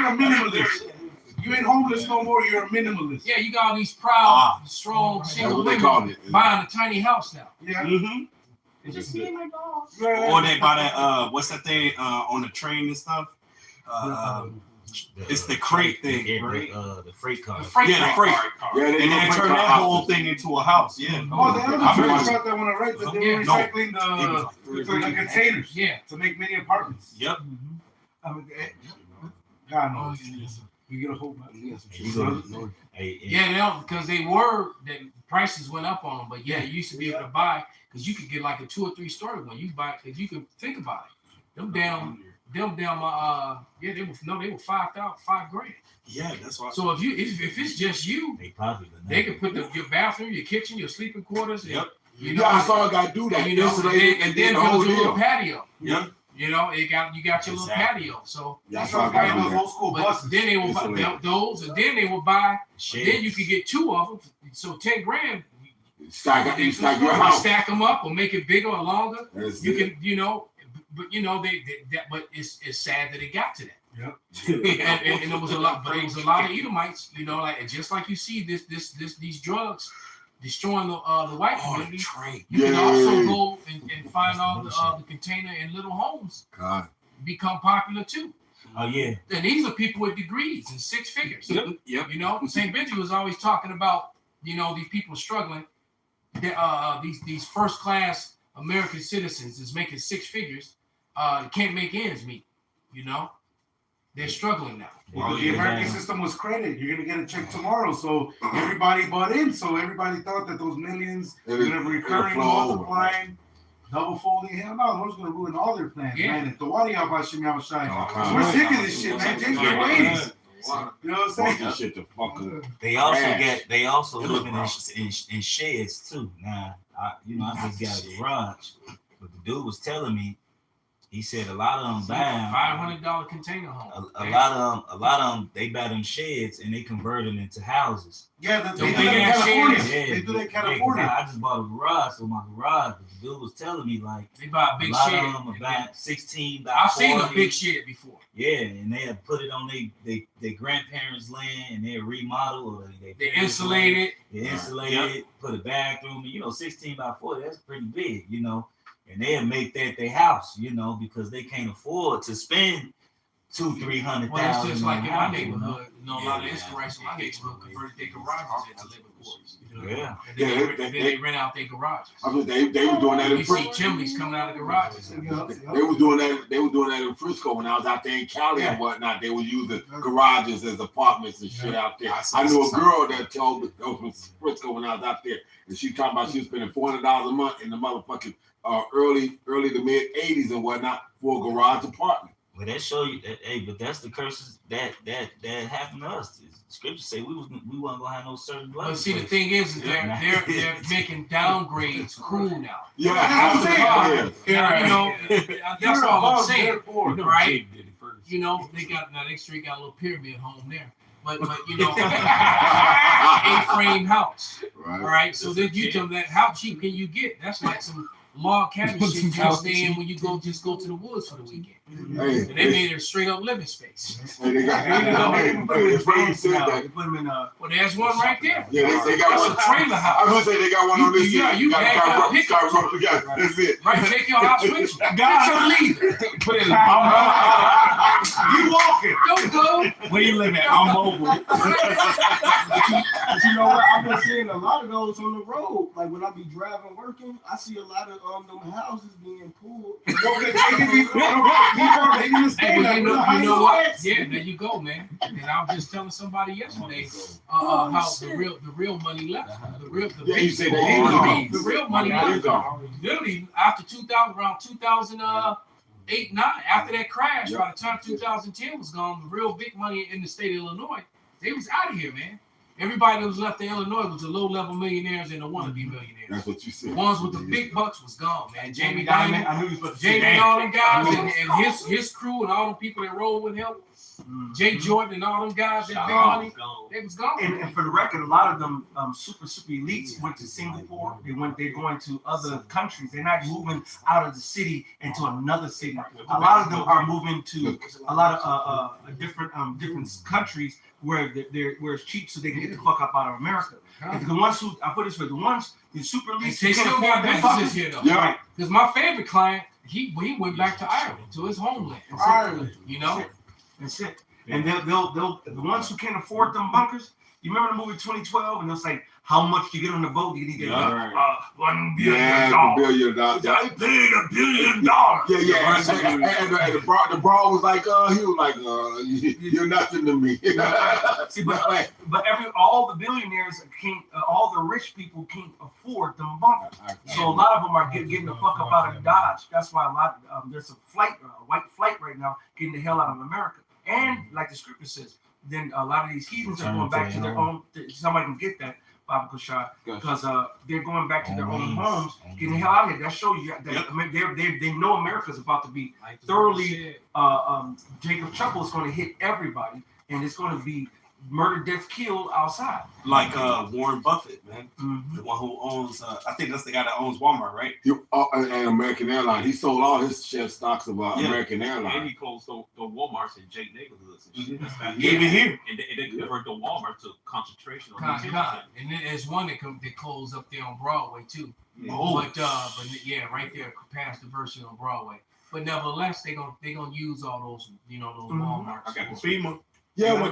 a minimalist. You ain't homeless no more. You're a minimalist. Yeah, you got all these proud, strong, That's single what they women called it. buying a tiny house now. Yeah. Mm-hmm. Just me and my dog. Or they buy that what's that thing on the train and stuff? It's the crate thing. The freight car. The freight Yeah, the car. freight. Yeah, they And then do turn freight that car whole houses. thing into a house. Yeah. Oh, the other I'm church watching. got that one, right? That they were No. recycling the containers Yeah. to make mini apartments. Yep. I mean, God Oh, knows. yeah. You get a whole bunch. You go- Hey, Yeah, they don't, because they were that prices went up on them. But yeah, you used to be able to buy because you could get like a 2 or 3 story one. You buy because you can think about it. Them damn they were $5,000. Yeah, that's why. So if it's just you, They popular now. they could put your bathroom, your kitchen, your sleeping quarters. And, Yep. You know, Yeah, I saw a guy do that. and, you know, Insulated and then the whole build your little deal. patio. Yep. You know, you got your little Exactly. patio. So Yeah, I That's saw how a guy I do those that. old school but buses. then they will buy Insulated. those, and then they will buy. Shit. Then you could get 2 of them. So $10,000. Stack You your house. stack them up or make it bigger or longer. That's You it. can, but but it's sad that it got to that. Yep. and there was a lot, but there was a lot of Edomites, like just like you see these drugs destroying the white Oh, the community. train. You can Yeah. also go and find all the container and little homes God. become popular too. Oh yeah. And these are people with degrees and 6 figures. Yep. St. Benji was always talking about, these people struggling. These first class American citizens is making 6 figures, can't make ends meet. They're struggling now. Well, the American system was credit. You're gonna get a check tomorrow, so everybody bought in. So everybody thought that those millions were gonna be recurring, multiplying, double folding. Hell no, those gonna ruin all their plans, Yeah. man. And the Wadi Abashim outside. Oh, We're sick of this shit, man. James your ways. You know what I'm Fuck saying? this shit to fuck up. They also It living was in sheds too. Now, I just got a garage, but the dude was telling me He said a lot of them buy $500 container home. a lot of them they buy them sheds and they convert them into houses. Yeah, They they do big that in ass California. sheds. They do that in Yeah, 'cause California. I just bought a garage, so my garage, the dude was telling me like They buy a a big lot shed. of them about 16 by I've 40. seen a big shed before. Yeah, and they had put it on they grandparents' land and they remodel or They insulate it. They insulate it, put a bathroom, and 16 by 40, that's pretty big, and they'll make that their house, because they can't afford to spend $200,000-$300,000. Well, it's just like in my on a house, neighborhood. A lot of Israelites in my neighborhood converted their garages into living quarters. Yeah. And then they rent out their garages. I mean, they were doing that in You see Frisco. chimneys coming out of garages. They were doing that. They were doing that in Frisco when I was out there in Cali and whatnot. They were using garages as apartments and shit out there. I knew a girl that told me from Frisco when I was out there, and she talking about she was spending $400 a month in the motherfucking early to mid '80s and whatnot for a garage apartment. Well, that show you that, hey, but that's the curses that happened to us. The scriptures say we wasn't gonna have no certain dwelling But see, the place. thing is they're making downgrades cool now. Yeah, That's the problem. yeah. That's all I'm saying, right? They straight got a little pyramid home there, but A-frame house, Right. all right. So then you tell them that how cheap can you get? That's like some log cabin shit you can stay in when you go to the woods for the weekend. Hey, And they made it a straight up living space. hey, they got. It's funny you said that. They put them in Well, there's one right there. Yeah, they got That's one. a trailer I house. was gonna say they got one on this. Yeah, side. you had your pick. That's it. Right, take your house with you. Get your leave. Put it in You walking? Don't go. Where you living? I'm mobile. But you know what? I've been seeing a lot of those on the road. Like when I be driving, working, I see a lot of them houses being pulled. People are making a Hey, but statement. you know what? Yeah, there you go, man. And I was just telling somebody yesterday how the real money left. Yeah, you said that. The real money left. Literally after 2000, around 2008, 9, after that crash, by the time 2010 was gone, the real big money in the state of Illinois, they was out of here, man. Everybody that was left in Illinois was the low-level millionaires and the wannabe millionaires. That's what you said. The ones with the big bucks was gone, man. Jamie Diamond. Dimon, I knew he was supposed to say Jamie that. and all them guys and his crew and all them people that rolled with him, Jay Jordan and all them guys that big money, they was gone. And for the record, a lot of them super elites went to Singapore. They're going to other countries. They're not moving out of the city into another city. A lot of them are moving to a lot of different countries where where it's cheap, so they can get the fuck up out of America. If the ones who I put it this way, the super elites, They still got businesses here though. Yeah. Because my favorite client, he went back to Ireland, to his homeland. Ireland. That's it. And they'll the ones who can't afford them bunkers. You remember the movie 2012? And it's like, how much you get on the boat? You need to get $1 billion. Yeah, the $1 billion. I paid $1 billion. Yeah. And the bra was like, he was like, you're nothing to me. See, but all the billionaires can't, all the rich people can't afford them bunkers. So a lot of them are getting the fuck up out of Dodge. That's why a lot there's a white flight right now getting the hell out of America. And like the scripture says, then a lot of these heathens are going back to their own. Somebody can get that, Baba Kushai, because they're going back to their own homes, getting the hell out of here. That shows you that they know America's about to be thoroughly. Jacob Chuckle is going to hit everybody, and it's going to be murder, death, kill outside. Like Warren Buffett, man, the one who owns. I think that's the guy that owns Walmart, right? And American Airlines. He sold all his share stocks of American And Airlines. he closed the Walmarts in Jake neighborhoods and shit. That's not Even here. And they convert the Walmart to concentration on Con. detention. And then there's one that closed up there on Broadway too. Oh. But yeah, right there past the version on Broadway. But nevertheless, they gonna use all those those Walmarts. I got the FEMA. Yeah,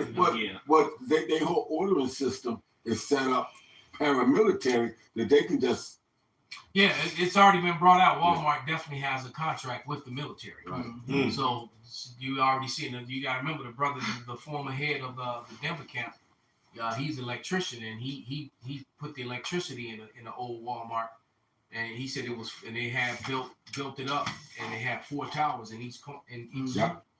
but their whole ordering system is set up paramilitary that they can just. Yeah, it's already been brought out. Walmart definitely has a contract with the military. Right. So you already seen it. You got to remember the brother, the former head of the Denver camp. He's an electrician, and he put the electricity in the old Walmart, and he said it was, and they had built it up, and they had 4 towers in each corner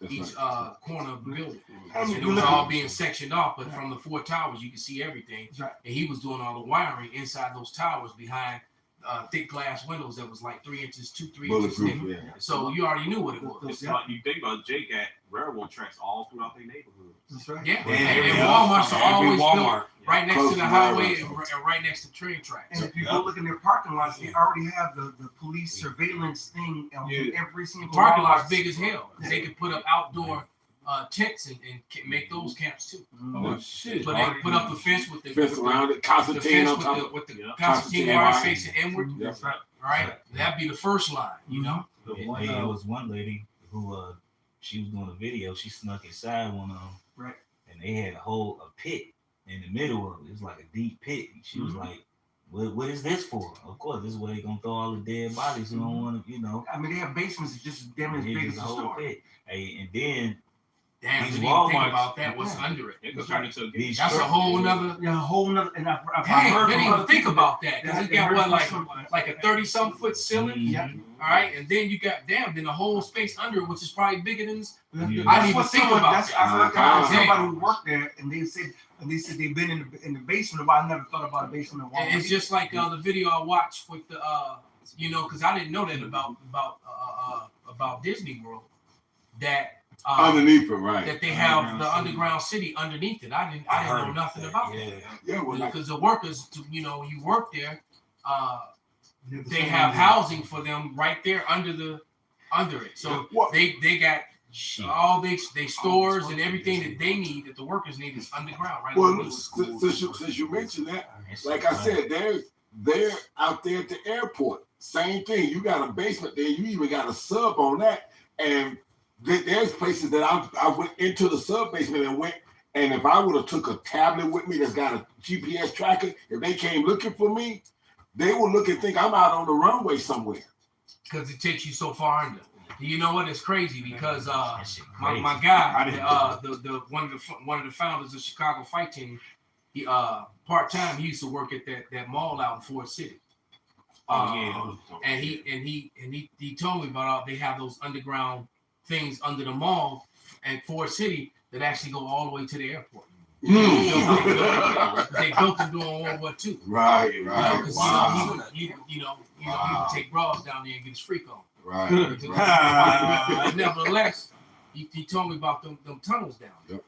of the building. And it was all being sectioned off, but from the 4 towers you could see everything. And he was doing all the wiring inside those towers behind thick glass windows that was like 3 inches, 3 inches thick. Bulletproof, yeah. So you already knew what it was. It's like you think about Jake at railroad tracks all throughout their neighborhood. That's right. Yeah, Yeah, and yeah. Walmarts are Every always Walmart. built right next Close to the to highway railroad. and right next to train tracks. And if you go look in their parking lots, they already have the police surveillance thing in every single Parking lot's Walmart. big as hell. They can put up outdoor tents and make those camps too. Oh shit! But they put up the fence with the Fence around it, the Constantine fence on with top. the, with the Yeah. Constantine Constantine wire wire. facing inward. Yeah. All right, that'd be the first line. You know. Hey, there was one lady who she was doing a video. She snuck inside one of them, Right. and they had a pit in the middle of it. It was like a deep pit. And she was like, "What is this for?" Of course, this is where they gonna throw all the dead bodies who don't want to, you know. I mean, they have basements just damn as It's big just as a the whole store. pit. Hey, and then Damn, These didn't even think Walmarts- about that. What's under it? It could turn into a game. these That's a whole nother. Yeah, a whole nother. And I've Dang, heard didn't from even other think people about that because that- you got that what, heard from like a 30-something foot ceiling. Yeah. All right, and then you got then the whole space under it, which is probably bigger than. Yeah. I didn't even That's what think someone- about that's- that. I heard Wow. somebody who worked there, and they said they've been in the basement. But I never thought about a basement. In And Walmart. it's just like the video I watched with the because I didn't know that about Disney World that Underneath it, right? that they have the underground city underneath it. I didn't know nothing about that. Yeah, well, like, Because the workers, you work there, they have housing for them right there under it. So what? they got all they stores and everything that they need, that the workers need, is underground, right? Well, underneath. since you mentioned that, like I said, they're out there at the airport. Same thing. You got a basement there. You even got a sub on that. And there's places that I went into the sub basement and went. And if I would have took a tablet with me that's got a GPS tracker, if they came looking for me, they would look and think I'm out on the runway somewhere. Because it takes you so far under. You know what? It's crazy because That shit crazy. my guy, the one of the founders of Chicago Fight Team, he part-time he used to work at that mall out in Ford City. And he told me about they have those underground things under the mall at Ford City that actually go all the way to the airport. They built them during World War II. Right. Wow. You can take bras down there and get his freak on. Right. But nevertheless, he told me about them tunnels down there.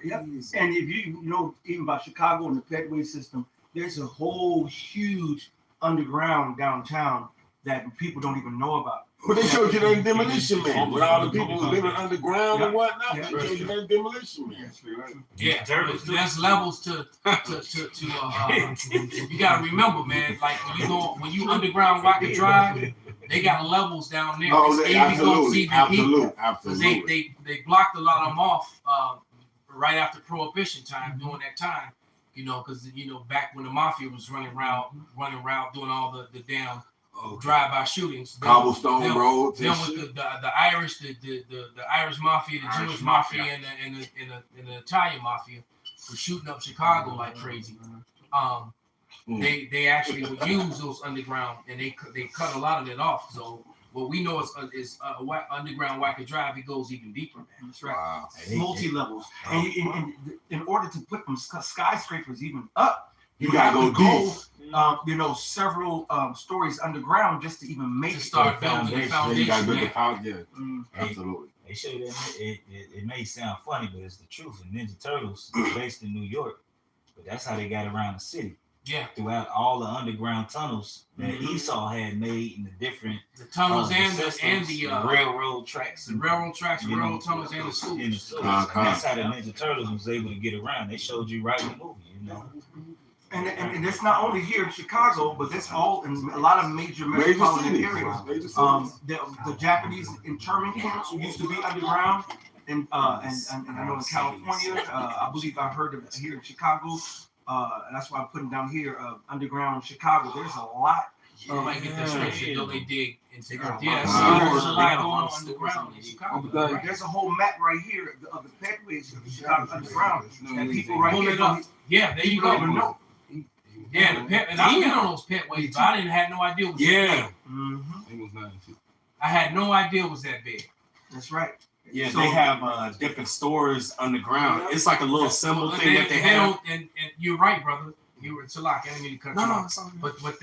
Yep. And if you know even about Chicago and the Petway system, there's a whole huge underground downtown that people don't even know about. But they showed you that Demolition Man with all the people who living underground and whatnot. Yeah. They showed you that Demolition Man. Yeah, there's levels to you gotta remember, man, like when you underground Rocket Drive, they got levels down there. Oh, It's they, easy to go see absolutely, the people. absolutely. They blocked a lot of them off right after Prohibition time, during that time, because back when the mafia was running around doing all the damn drive-by shootings. Cobblestone roads. Then with the Irish, the Irish mafia, the Jewish mafia, and the Italian mafia were shooting up Chicago like crazy. They actually would use those underground, and they cut a lot of it off. So what we know is underground Wacker Drive. It goes even deeper, man. That's right. Wow. Multi-levels. And in order to put them skyscrapers even up, You gotta have go to deep. several stories underground just to even make To it. start building the Yeah, you foundation. gotta build the Yeah. foundation. Mm. Yeah, absolutely. They show you that it may sound funny, but it's the truth. And Ninja Turtles is based in New York, but that's how they got around the city. Yeah, Throughout all the underground tunnels that Mhm. Esau had made in the different the tunnels the and systems, the railroad tracks, the railroad tracks, you know, railroad tunnels, and the in the sewers. sewers. Uh-huh. That's how the Ninja Turtles was able to get around. They showed you right in the movie, And it's not only here in Chicago, but it's all in a lot of major Major metropolitan cities. areas. Major cities. The Japanese internment camps used to be underground, and I know in California, I believe I heard of it here in Chicago. And that's why I'm putting down here underground Chicago. There's a lot. You might get that straight shit, though they dig into got a yeah, lot. so there's a They lot got a going lot on of underground in Chicago. Right. There's a whole map right here of the pathways of the Chicago underground that people right Pull here it up. Yeah, there you people don't even go. know. Yeah, the pet, and I've been on those pet ways, but I didn't have no idea it was that Yeah. big. Mm-hmm. It was 92. I had no idea it was that big. That's right. Yeah, So- they have different stores underground. It's like a little symbol And thing they- that they they have. don't- and you're right, brother. You were Salak. I didn't mean to cut No, you no, off. it's all good. But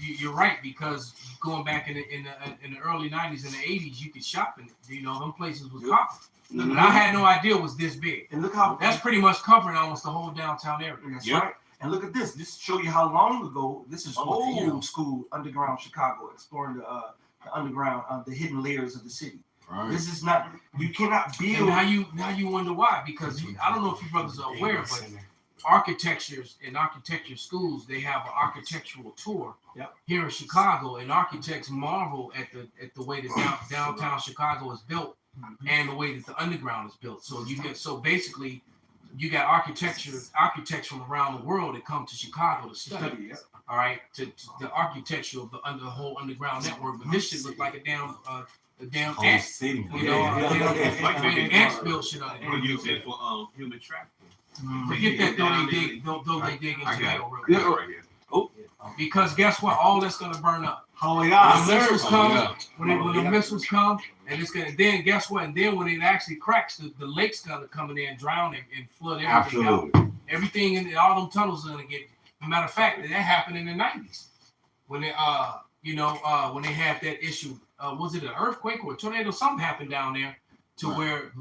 you're right, because going back in the early 90s and the 80s, you could shop in it. You know, them places was popping. Mhm. And I had no idea it was this big. And look how That's pretty much covering almost the whole downtown area. That's Yep. right. And look at this. This show you how long ago this is Oh, damn. old school underground Chicago, exploring the underground, the hidden layers of the city. Right. This is not. You cannot build. And now you wonder why, because I don't know if you brothers are aware, but architectures in architecture schools, they have an architectural tour. Yep. Here in Chicago, and architects marvel at the way that downtown Chicago is built and the way that the underground is built. So basically you got architects from around the world that come to Chicago to study. Yep. All right, to the architecture of the whole underground network. But this shit look like a damn Whole ant. city. You know, ants built shit on We'll it. use it for human trafficking. Forget that though they dig into I got that it. real Yeah, quick. right here. Because guess what? All that's gonna burn up. Oh When yeah. the missiles come, yeah. when the missiles come, and it's gonna then guess what? And then when it actually cracks, the lake's gonna come in there and drown and flood everything out. Absolutely. Everything in all them tunnels are gonna get. Matter of fact, that happened in the 90s when they when they had that issue. Was it an earthquake or a tornado? Something happened down there to Right. where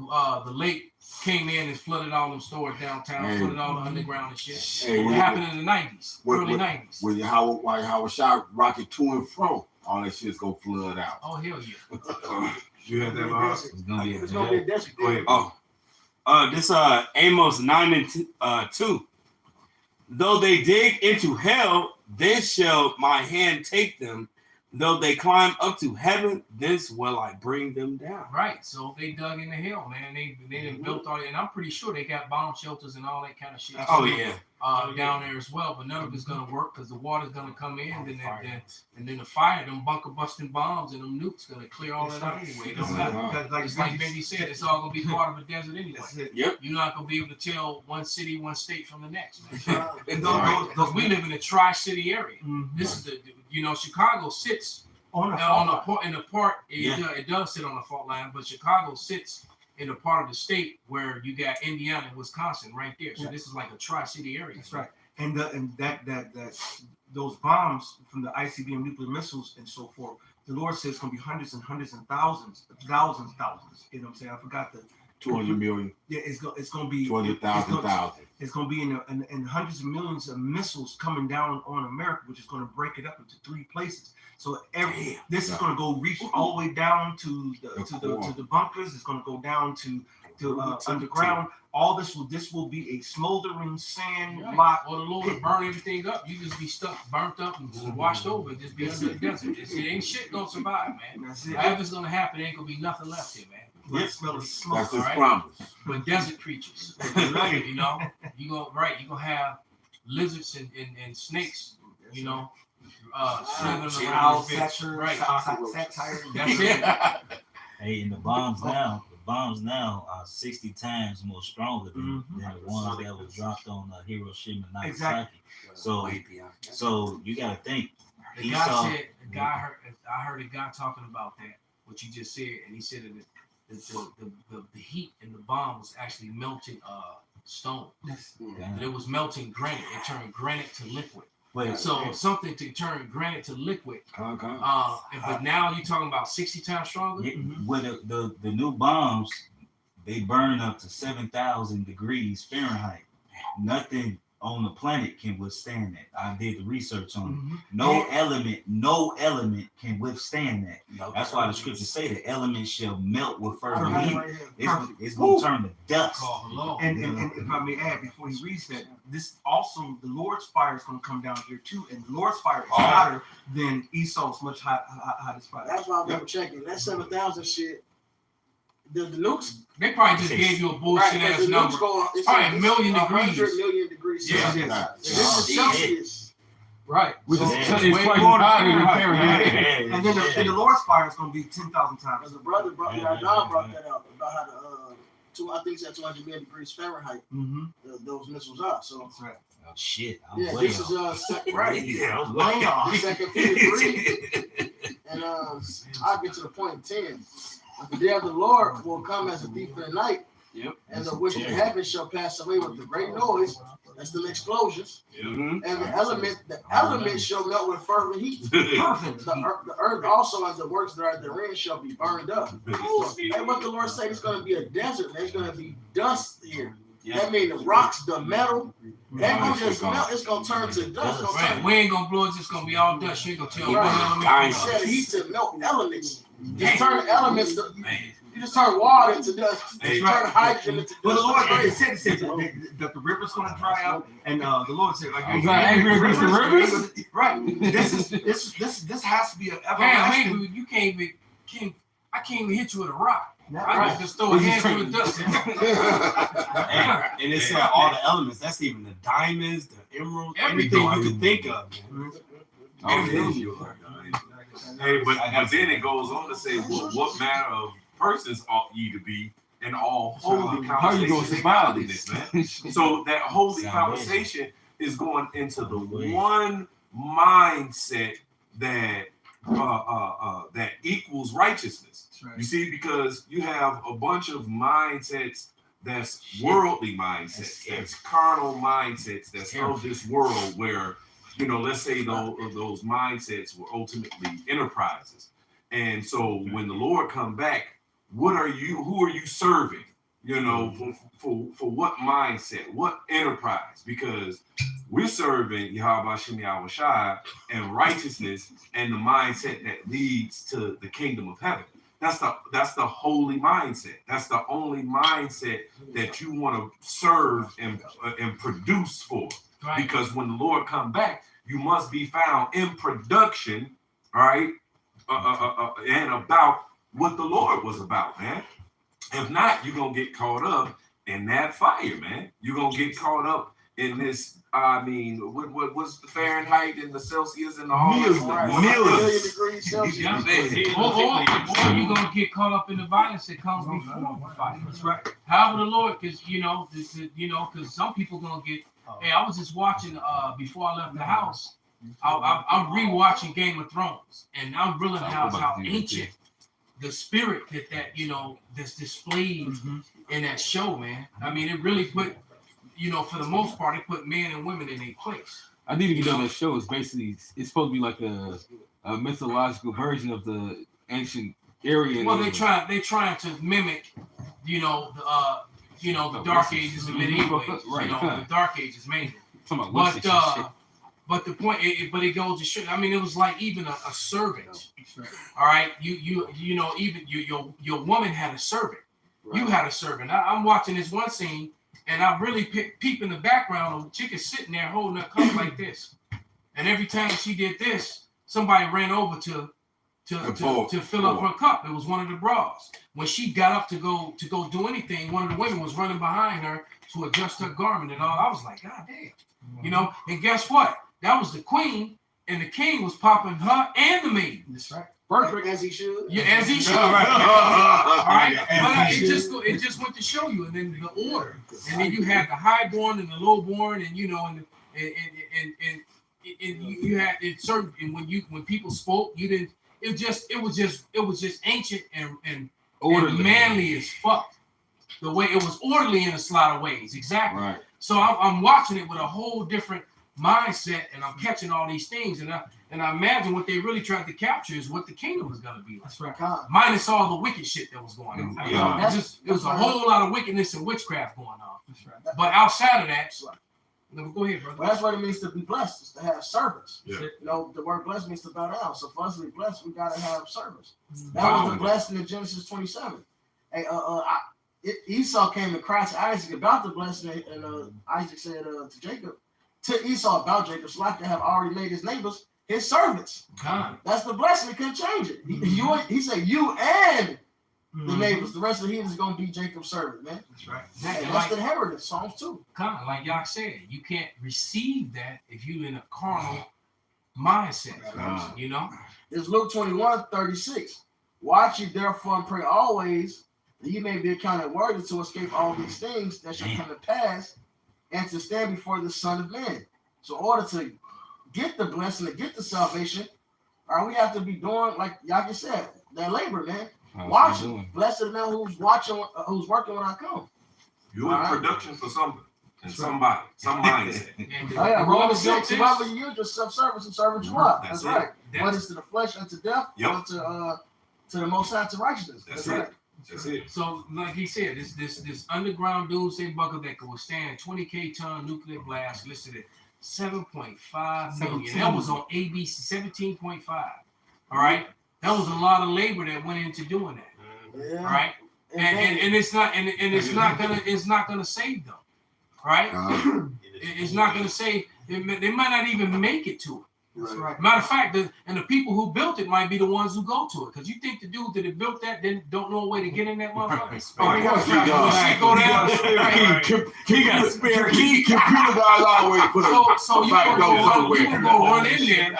the lake came in and flooded all them stores downtown, Hey. flooded all the underground and shit. Hey, It when- happened in the 90s, early 90s. When your Howard Shot rocket to and fro, all that shit's gonna flood out. Oh hell yeah! You had that, Bob? It's gonna be a It's gonna be a desert. Go ahead. This Amos 9:2. Though they dig into hell, then shall my hand take them. Though they climb up to heaven, this will I bring them down. Right, so they dug in the hill, man. They done built all, and I'm pretty sure they got bomb shelters and all that kind of shit. Oh yeah. Down there as well, but none of it's gonna work because the water's gonna come in, and then the fire, them bunker busting bombs and them nukes gonna clear all that out anyway. It don't matter. It's like Benny said, it's all gonna be part of a desert anyway. That's it. Yep. You're not gonna be able to tell one city, one state from the next, man. And All right? Because we live in a tri-city area. Mhm. This is Chicago sits on in the part. It does sit on the fault line, but Chicago sits in a part of the state where you got Indiana and Wisconsin right there. So this is like a tri-city area. That's right. And that those bombs from the ICBM nuclear missiles and so forth, the Lord says it's gonna be hundreds and hundreds and thousands. You know what I'm saying? I forgot the 200 million. Yeah, it's gonna be 200,000. It's gonna be in hundreds of millions of missiles coming down on America, which is gonna break it up into 3 places. So this is gonna go reach all the way down to the bunkers. It's gonna go down to underground. All this will be a smoldering sand block. Or the Lord will burn everything up. You just be stuck, burnt up, and just washed over, and just be under the desert. It ain't shit gonna survive, man. That's it. Whatever's gonna happen, ain't gonna be nothing left here, man. You smell the smoke. That's his All right? promise. But desert creatures, you gonna have lizards and snakes, slithering around the bitch. Right. Satire. That's it. Hey, and the bombs now are 60 times more stronger than the ones that was dropped on Hiroshima and Nagasaki. Exactly. So you gotta think. The guy said, I heard a guy talking about that, what you just said, and he said that the heat in the bomb was actually melting stone. And it was melting granite. It turned granite to liquid. So something to turn granite to liquid. But now you're talking about 60 times stronger? With the new bombs, they burn up to 7,000 degrees Fahrenheit. Nothing on the planet can withstand that. I did the research on it. No element can withstand that. That's why the scriptures say the elements shall melt with fervent heat. It's gonna turn to dust. And if I may add, before he reads that, this also the Lord's fire is going to come down here too, and the Lord's fire is hotter than Esau's much hottest fire. That's why I'm checking. That 7,000 shit. The nukes. They probably just gave you a bullshit ass number. It's probably a million degrees. 100 million degrees. Yeah. This is Celsius. Right. Which is it's way quite more higher than than Fahrenheit. Fahrenheit. And then the Lord's fire is going to be 10,000 times. The brother brought that up about how I think it's at 200 million degrees Fahrenheit. Those missiles are. So that's right. Oh shit! This is right. Yeah, I was way off. Second degree. And I'll get to the point in 10. But the day of the Lord will come as a thief in the night. Yep. And the wicked heaven shall pass away with a great noise, That's the explosions. Mhm. And the element shall melt with fervent heat. The earth also, as the works that are therein, shall be burned up. And what the Lord said is going to be a desert. There's going to be dust here. That means the rocks, the metal, that gonna just melt. It's gonna turn to dust. Right. We ain't gonna blow it. It's just gonna be all dust. You ain't gonna tell me. I said heat to melt elements. Just turn elements to. You just turn water into dust. Just turn hydrogen into dust. Well, the Lord said that the river's going to dry out, and the Lord said, like, I'm not angry against the rivers. Right. This has to be an Damn, everlasting. man, you can't even. I can't even hit you with a rock. I just throw a handful of dust. And it's all the elements. That's even the diamonds, the emeralds, everything you could think of. Hey, but then it goes on to say, well, what manner of persons ought ye to be in all holy How you gonna conversation and survive godliness, this? man? So that holy conversation is going into the one mindset that that equals righteousness. You see, because you have a bunch of mindsets that's worldly mindsets, that's carnal mindsets, that's of this world where, you know, let's say those mindsets were ultimately enterprises. And so when the Lord come back, who are you serving? You know, for what mindset, what enterprise? Because we're serving Yahweh Shem Yahushua and righteousness and the mindset that leads to the kingdom of heaven. That's the holy mindset. That's the only mindset that you want to serve and produce for. Right. Because when the Lord come back, you must be found in production, all right, and about what the Lord was about, man. If not, you're gonna get caught up in that fire, man. You're gonna get caught up in this. I mean, what's the Fahrenheit and the Celsius and all million degrees Celsius. Or you're gonna get caught up in the violence that comes before the fight. That's right. However, the Lord, because because some people gonna get. Hey, I was just watching before I left the house. I'm rewatching Game of Thrones, and I'm realizing how ancient the spirit that's displayed in that show, man. I mean, it really put, for the most part, it put men and women in their place. I think you know that show is basically it's supposed to be like a mythological version of the ancient Aryan. Well, they're trying to mimic, the Dark Ages and medieval ages, the Dark Ages mainly. But the point, but it goes to show. I mean, it was like even a servant. All right, even your woman had a servant. Right. You had a servant. I'm watching this one scene, and I really peep in the background. The chick is sitting there holding her cup like this, and every time she did this, somebody ran over to fill up her cup. It was one of the bras. When she got up to go do anything, one of the women was running behind her to adjust her garment and all. I was like, God damn, And guess what? That was the queen, and the king was popping her and the maid. That's right. Perfect, as he should. Yeah, as he should. All right. But it just went to show you, and then the order, and then you had the highborn and the lowborn, and you had it certain. And when people spoke, you didn't. It was just ancient and manly as fuck. The way it was orderly in a lot of ways, exactly. Right. So I'm watching it with a whole different mindset, and I'm catching all these things, and I imagine what they really tried to capture is what the kingdom was gonna be like. That's right. Minus all the wicked shit that was going on. Yeah. It was a whole lot of wickedness and witchcraft going on. That's right. But outside of that, go ahead, brother. Well, that's what it means to be blessed, is to have servants. Yeah. The word blessed means to bow down. So for us to be blessed, we gotta have servants. That was the blessing in Genesis 27. Hey, Esau came to cry to Isaac about the blessing, and Isaac said to Esau about Jacob, so I can have already made his neighbors his servants. God. That's the blessing. He couldn't change it. He said, you and the neighbors, the rest of the heathens is going to be Jacob's servant, man. That's right. That's the inheritance, Psalms 2. God, like y'all said, you can't receive that if you're in a carnal mindset. It's Luke 21:36. Watch ye therefore and pray always, that ye may be accounted worthy to escape all these things that shall come to pass, and to stand before the Son of Man. So in order to get the blessing, to get the salvation, we have to be doing, like y'all said, that labor, man. Watching. Blessed the man who's watching, who's working when I come. You're in production for something. And some mindset. And Oh, yeah, the Romans Lord said 6, this. rather you just self-service and servant you up. That's That's it. right. That's- What is to the flesh unto death, Yep. or to the Most High to righteousness. That's right. it. That's it. So, like he said, this underground doomsday bunker that can withstand 20K ton nuclear blast listed at 7.5 million. That was on ABC 17.5. All right, that was a lot of labor that went into doing that. Yeah. All right, and it's not and it's not gonna save them. All right, it's not gonna save. They might not even make it to it. That's right. Matter of fact, the people who built it might be the ones who go to it. Because you think the dude that built that then don't know a way to get in that motherfucker? Of course he does. Go down. He got a spare key. Computer guys always put a So you back can door go somewhere. run in there,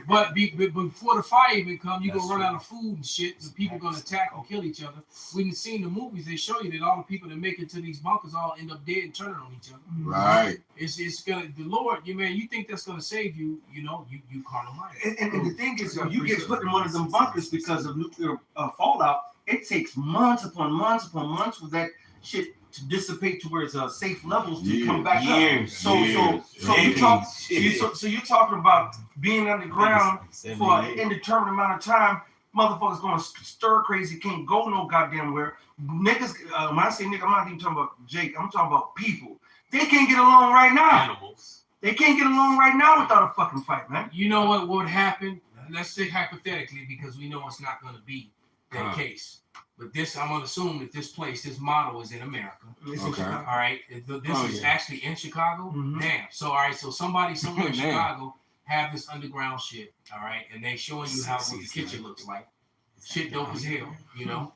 but before the fire even come, you gonna run out of food and shit, and people gonna attack and kill each other. When you see in the movies, they show you that all the people that make it to these bunkers all end up dead and turning on each other. Right. It's gonna the Lord, you think that's gonna save you? You know, you carnal minded. And the thing is, when you get put in one of them bunkers because of nuclear fallout, it takes months upon months upon months for that shit to dissipate to where it's safe levels to come back up. So you're talking about being underground for an indeterminate amount of time. Motherfuckers gonna stir crazy, can't go no goddamn where. Niggas, when I say nigga, I'm not even talking about Jake. I'm talking about people. They can't get along right now. Animals. They can't get along right now without a fucking fight, man. You know what would happen? Let's say hypothetically, because we know it's not going to be that case. But this, I'm going to assume that this model is in America. Okay. All right. This is actually in Chicago. Damn. So, all right. So somebody somewhere in Chicago have this underground shit. All right. And they showing you what the kitchen looks like. Shit dope as hell. You know.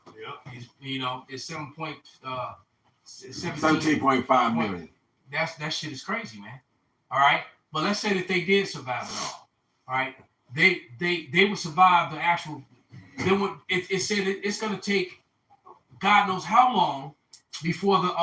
It's 17.5 million. That shit is crazy, man. All right. But let's say that they did survive it all. All right. They would survive the actual. It said it's gonna take God knows how long before the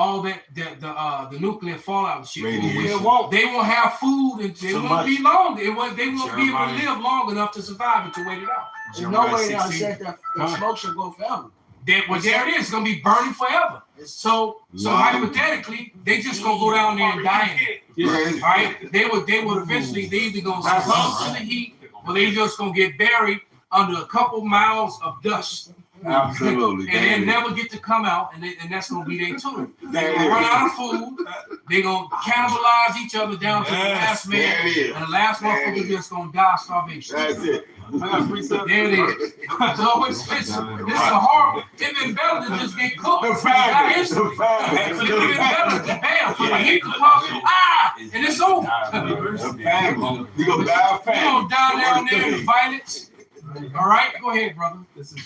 nuclear fallout shit. They won't have food and they won't be long. They won't be able to live long enough to survive and to wait it out. There's no way I said that smoke should go forever. There it is. It's gonna be burning forever. So hypothetically, they just gonna go down there and die. All right. They would eventually. They either gonna succumb to the heat, or they just gonna get buried under a couple miles of dust. Absolutely. And then never get to come out, and that's gonna be their tomb. They're gonna run out of food. They're gonna cannibalize each other down to the last man, and the last motherfucker just gonna die of starvation. That's it. I got free stuff. There it is. So it's a horrible. It'd been better to just get cooked. The family. It'd been better to bam for the heat to come. And it's over. The family. You gonna die fast. You gonna die down there in the violence. All right, go ahead, brother. This is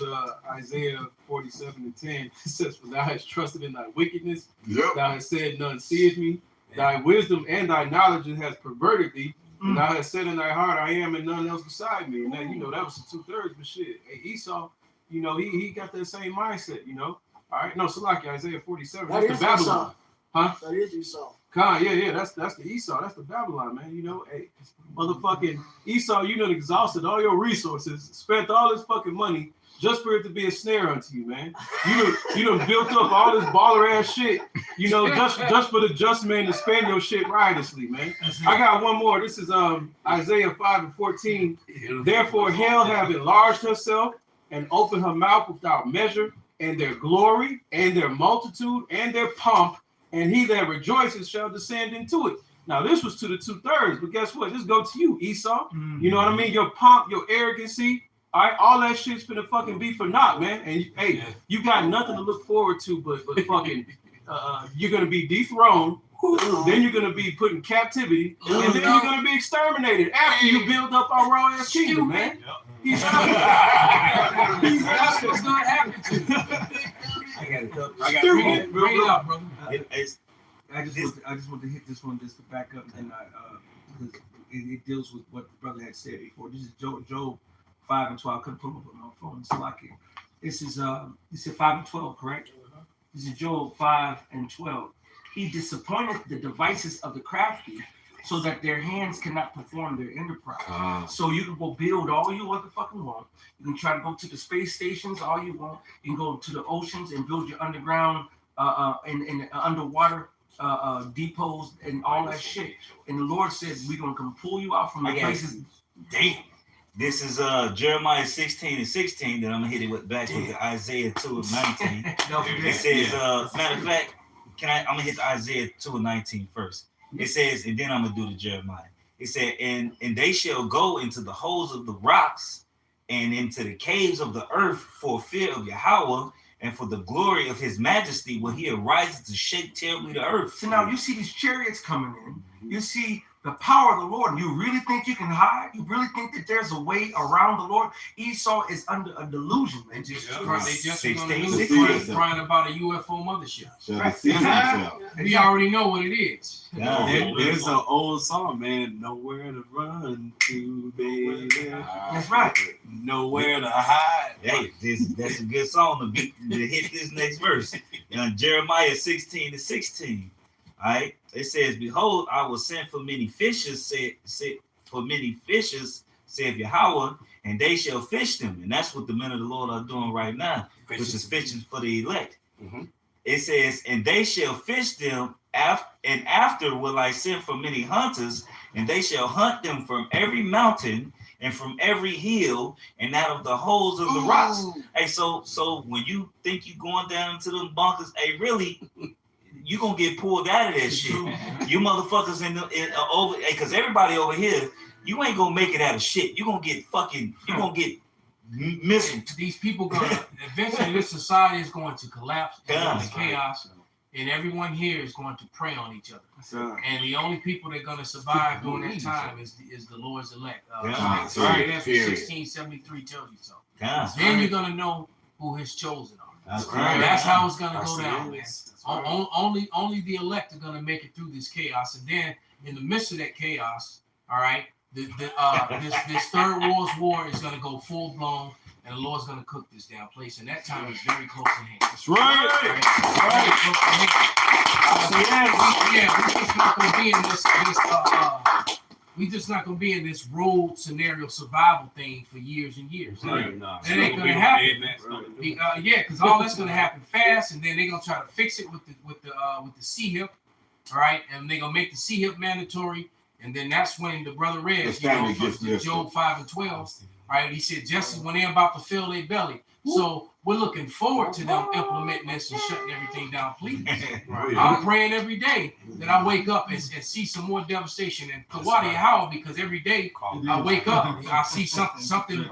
Isaiah 47:10. It says, "For thou hast trusted in thy wickedness, thou hast said, none seeth me. Thy wisdom and thy knowledge has perverted thee. And thou hast said in thy heart, I am, and none else beside me." And then, that was the 2/3. But shit, Esau, he got that same mindset. All right, no, Salaki, Isaiah 47. That That's is the Babylon, Esau. huh? That is Esau. Yeah, that's the Esau. That's the Babylon, man. Hey, motherfucking Esau, exhausted all your resources, spent all this fucking money just for it to be a snare unto you, man. You done built up all this baller ass shit, just for the just man to spend your shit riotously, man. I got one more. This is Isaiah 5:14. "Therefore hell have enlarged herself and opened her mouth without measure, and their glory and their multitude and their pomp, and he that rejoices shall descend into it." Now, this was to the 2/3, but guess what? This go to you, Esau. You know what I mean? Your pomp, your arrogancy, all right, all that shit's finna fucking be for naught, man. And hey, you got nothing to look forward to but fucking, you're gonna be dethroned, then you're gonna be put in captivity, and then you're gonna be exterminated after you build up our raw ass kingdom, man. That's what's gonna happen to you. I got it. Bring it up, brother. I just want to hit this one just to back up, and because it deals with what the brother had said before. This is Job 5:12. I couldn't pull up on my phone. It's like it. This is you said 5:12, correct? This is Job 5:12. "He disappointed the devices of the crafty, so that their hands cannot perform their enterprise." So you can go build all you fucking want. You can try to go to the space stations all you want. You can go to the oceans and build your underground in underwater deposed and all that shit. And the Lord said, we're gonna come pull you out from the places. Damn. This is Jeremiah 16:16. Then I'm gonna hit it with Isaiah 2:19. It says, matter of fact, I'm gonna hit the Isaiah 2:19 first. It says, and then I'm gonna do the Jeremiah. It said, and they shall go into the holes of the rocks and into the caves of the earth for fear of Yahweh and for the glory of his majesty when he arises to shake terribly the earth. So now you see these chariots coming in. You see the power of the Lord. You really think you can hide? You really think that there's a way around the Lord? Esau is under a delusion. They just Yeah. crying about a UFO mothership. We already know what it is. There's an old song, man. Nowhere to run to, baby. That's right. Nowhere to hide. Hey, that's a good song to hit this next verse. Jeremiah 16:16. All right. It says, behold, I will send for many fishers, saith Yahweh, and they shall fish them. And that's what the men of the Lord are doing right now, which is fishing for the elect. Mm-hmm. It says, and they shall fish them, and after will I send for many hunters, and they shall hunt them from every mountain and from every hill and out of the holes of the rocks. Hey, so when you think you're going down to them bunkers, hey, really, you gonna get pulled out of that shit. You motherfuckers over, because everybody over here, you ain't gonna make it out of shit. You gonna get missing. These people gonna eventually, this society is going to collapse into chaos, and everyone here is going to prey on each other. And the only people that are gonna survive during that time is the Lord's elect. That's 1673 tells you so. Then you're gonna know who his chosen are. That's how it's gonna go down, man. Only the elect are gonna make it through this chaos, and then in the midst of that chaos, all right, this third world's war is gonna go full blown, and the Lord's gonna cook this damn place, and that time is very close at hand. That's right. Very close at hand. We're just not gonna be in this. We just not gonna be in this road scenario survival thing for years and years. Right. That ain't gonna happen. Because all that's gonna happen fast, and then they're gonna try to fix it with the C-hip, all right, and they're gonna make the C-hip mandatory, and then that's when the brother read, from Job 5:12, all right, he said, just when they're about to fill their belly. So we're looking forward to them implementing this and shutting everything down, please. I'm praying every day that I wake up and see some more devastation. And Kawadi how, because every day I wake up, I see something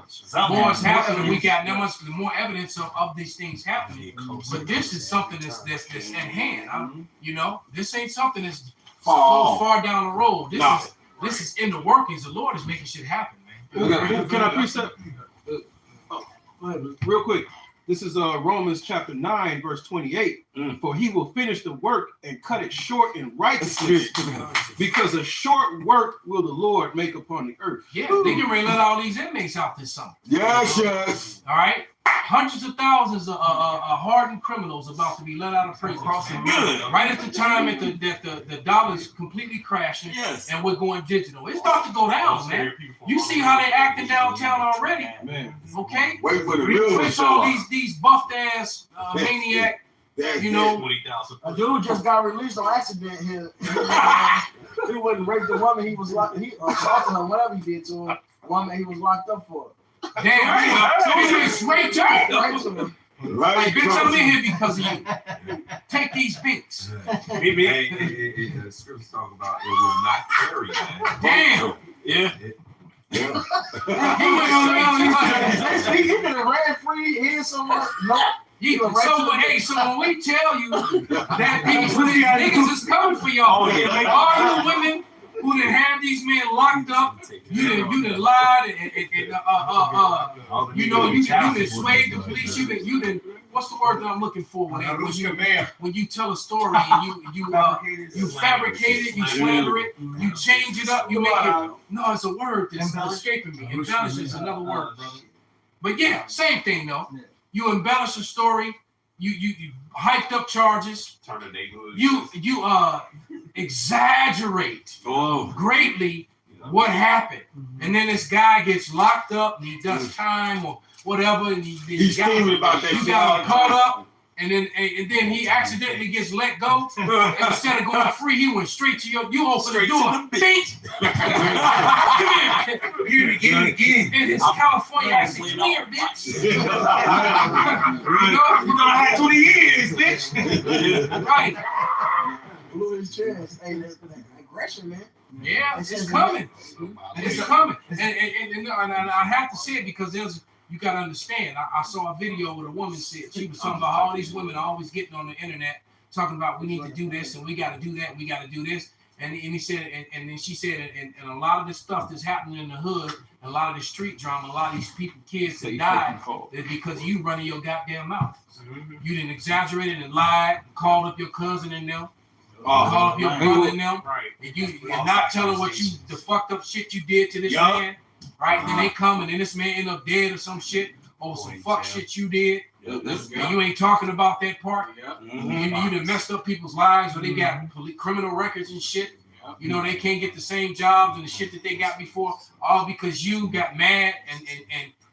more is happening. We got more evidence of these things happening. But this is something that's at hand. This ain't something that's far down the road. This is in the workings. The Lord is making shit happen, man. Can I precept? Real quick. This is Romans chapter 9, verse 28. For he will finish the work and cut it short in righteousness, because a short work will the Lord make upon the earth. Yeah, they can let all these inmates out this summer. Yes. All right. Hundreds of thousands of hardened criminals about to be let out of prison. Right at the time that the dollar's completely crashing, and we're going digital. It's about to go down, man. You see how they acting downtown already, man. Okay. Wait for the real one. All these buffed ass maniac. A dude just got released on accident here. He wouldn't rape the woman he was locked. He assaulted her, whatever he did to her. Woman he was locked up for. Damn, it's straight to him. Like, bitch, I'm in here because of you. Take these beats. The scriptures talk about it will not carry, man. Damn. Yeah. He could have ran free here somewhere. No. So when we tell you that these niggas is coming for y'all, all you women who done have these men locked up, you done lied and you done swayed the police, you done what's the word that I'm looking for when you tell a story and you fabricate it, you slander it, you change it up, you make it. No, it's a word that's escaping me. Embellish is another word, brother. But yeah, same thing though. You embellish a story, you hyped up charges, Turn the neighborhood. you exaggerate greatly what happened, and then this guy gets locked up and he does time or whatever, and he's screaming about that. You got him caught up, And then he accidentally gets let go. And instead of going free, he went straight to you open the door. Bitch! Again. And his California accent, come here, bitch. You gonna have 20 years, bitch. Right. Blew his chest. Hey, that aggression, man. Yeah, it's coming. It's coming. And I have to say it because you got to understand. I saw a video where a woman said, she was talking about all these women always getting on the internet talking about we need to do this and we got to do that and we got to do this. And he said, and then she said, and a lot of this stuff that's happening in the hood, a lot of the street drama, a lot of these people, kids that died, is because you running your goddamn mouth. You didn't exaggerate it and lied, called up your cousin and them, called up your brother and them, and you're not telling what the fucked up shit you did to this man, right? Then they come and then this man end up dead or some shit, or some fuck shit you did. And you ain't talking about that part. You done messed up people's lives, or they got criminal records and shit. You know, they can't get the same jobs and the shit that they got before, all because you got mad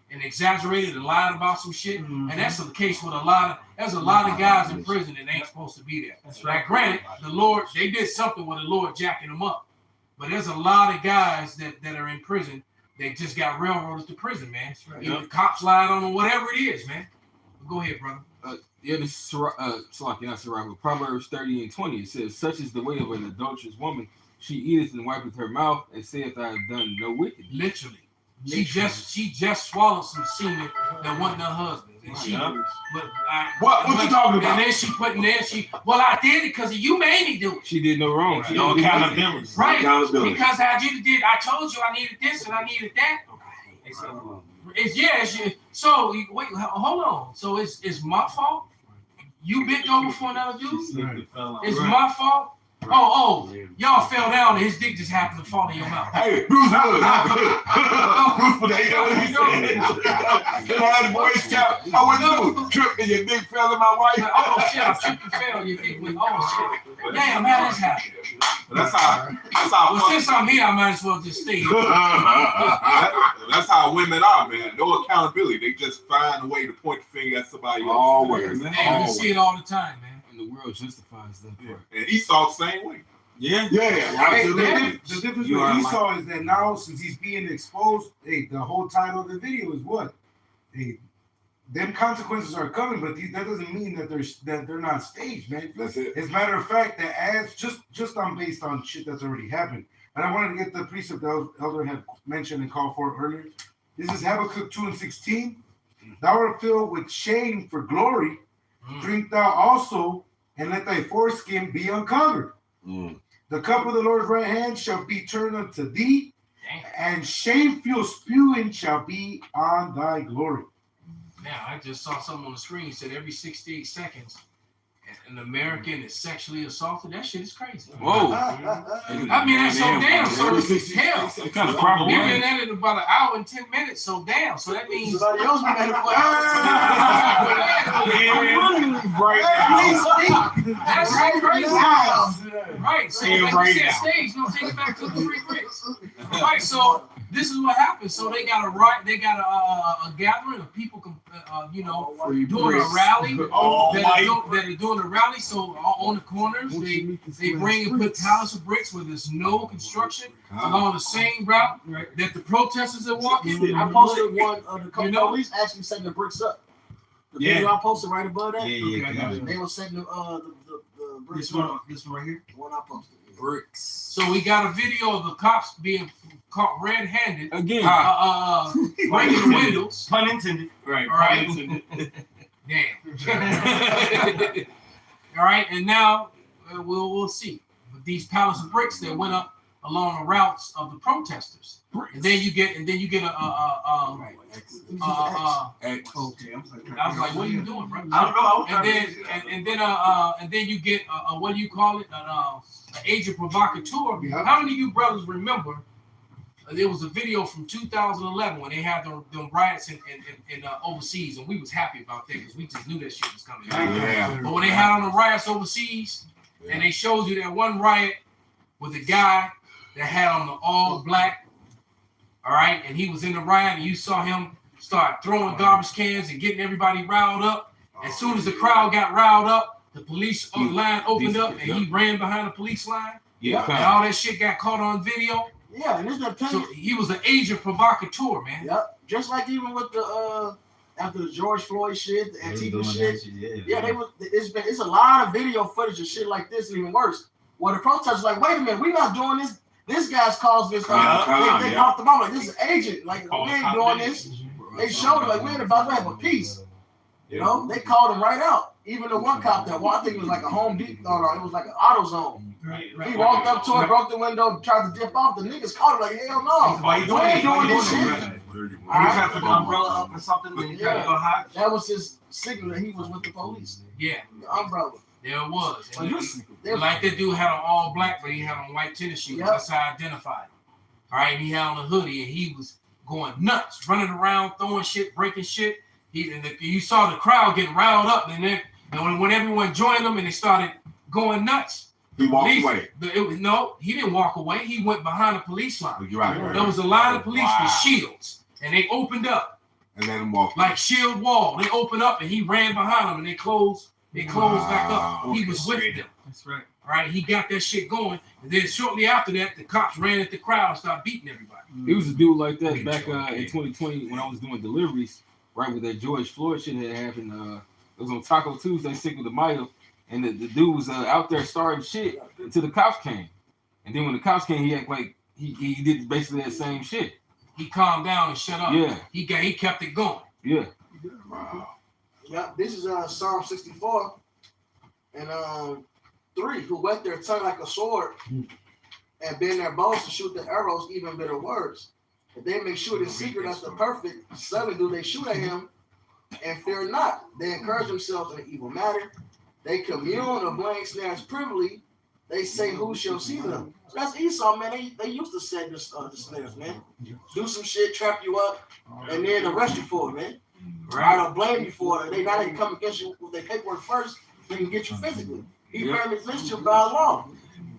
and exaggerated and lied about some shit. And that's the case with there's a lot of guys in prison that ain't supposed to be there. That's right. Now, granted, the Lord, they did something with the Lord jacking them up. But there's a lot of guys that are in prison. They just got railroaded to prison, man. Right. The cops lied on them, whatever it is, man. Go ahead, brother. This is Proverbs 30:20. It says, "Such is the way of an adulterous woman. She eateth and wipeth her mouth, and saith, I have done no wickedness." Literally. She just swallowed some semen that wasn't her husband. And what you talking about? And then she put in there, I did it because you made me do it. She did no wrong. Right. No accountability. Right. Because I told you I needed this and I needed that. So wait, hold on. So it's my fault? You bent over for another dude? It's my fault? Oh, y'all fell down and his dick just happened to fall in your mouth. Hey, Bruce Willis. I went to trip and your dick fell in my wife. Oh shit, I tripped and fell. Your dick went, oh shit. Damn, how this happened? That's how. Well, since I'm here, I might as well just stay here. That's how women are, man. No accountability. They just find a way to point the finger at somebody else. Always. Hey, we see it all the time, man. And the world justifies that part. And Esau the same way. Yeah. The difference with Esau is that now, since he's being exposed, the whole title of the video is what? Them consequences are coming, but that doesn't mean that they're not staged, man. That's it. As a matter of fact, that as just based on shit that's already happened. And I wanted to get the precept that Elder had mentioned and called for earlier. This is Habakkuk 2:16. Thou art filled with shame for glory. Drink thou also, and let thy foreskin be uncovered. The cup of the Lord's right hand shall be turned unto thee, and shameful spewing shall be on thy glory. Now, I just saw something on the screen said every 68 seconds an American is sexually assaulted. That shit is crazy. Whoa. I mean, that's so damn. So it's hell. What kind of problem? We've been at it about an hour and 10 minutes. So damn. So that means. Somebody else been at it for That's crazy. Right. So like you said, stage, no, take it back to the free bricks. Right. So this is what happens. So they got a gathering of people, doing a rally. That are doing a rally. So on the corners, they bring and put pallets of bricks where there's no construction along the same route that the protesters are walking. I posted one of the police actually setting the bricks up. The video I posted right above that. They were setting the bricks up. This one right here. The one I posted. Bricks. So we got a video of the cops being caught red-handed again, breaking the windows. Pun intended. Right. All right. Damn. All right, and now we'll see. But these pallets of bricks that went up along the routes of the protesters, and then you get Okay, I was like, what are you doing, bro? I don't know. And then you get what do you call it? An agent provocateur. How many of you brothers remember? There was a video from 2011 when they had them riots in overseas, and we was happy about that because we just knew that shit was coming. Yeah. But when they had on the riots overseas, and they showed you that one riot with a guy that had on the all black, all right, and he was in the riot, and you saw him start throwing garbage cans and getting everybody riled up, As soon as the crowd got riled up, the police line opened up, and he ran behind the police line. Yeah. And all that shit got caught on video. Yeah, and this the So he was an agent provocateur, man. Yep. Just like even with the after the George Floyd shit, the Antifa shit. Yeah, they was. It's a lot of video footage of shit like this, even worse. Where the protesters like, wait a minute, we're not doing this. This guy's caused this. They off the ball like this is an agent. Like we ain't doing this. They showed it like we ain't about to have a peace. You know, they called him right out. Even the one cop that I think it was like a Home Depot, or it was like an AutoZone. He walked up to it, broke the window, tried to dip off. The niggas caught him like, hell no. Why you We ain't doing this shit. You try to put the umbrella up or something, then you try to go hide. That was his signal that he was with the police. Yeah, The umbrella. there it was. And They was- like that dude had on all black, but he had on white tennis shoes. Yep. That's how I identified him. All right, and he had on a hoodie, and he was going nuts, running around, throwing shit, breaking shit. You saw the crowd getting riled up, and then when everyone joined him and they started going nuts, He walked away. No, he didn't walk away. He went behind the police line. You're right. There was a line of police with shields, and they opened up And let him walk. like shield wall. They opened up, and he ran behind them, and they closed. They closed back up. He was with them. That's right. All right, he got that shit going, and then shortly after that, the cops ran at the crowd and started beating everybody. He was a dude like that back in 2020 when I was doing deliveries, right, with that George Floyd shit had happened. It was on Taco Tuesday, Sick with the Mayo, and the dude was out there starting shit until the cops came. And then when the cops came, he acted like he did basically that same shit. He calmed down and shut up. Yeah. He kept it going. Yeah. Wow. Yeah, this is Psalm 64 and 3, who wet their tongue like a sword and bend their bows to shoot the arrows, even bitter words. If they make sure in secret as the perfect, suddenly do they shoot at him and fear not. They encourage themselves in an evil matter. They commune of laying snares privily. They say, who shall see them? So that's Esau, man. They used to set the snares, man. Do some shit, trap you up, and then arrest you for it, man. I don't blame you for it. They not even come against you with their paperwork first, they can get you physically. He fairly relationship by law.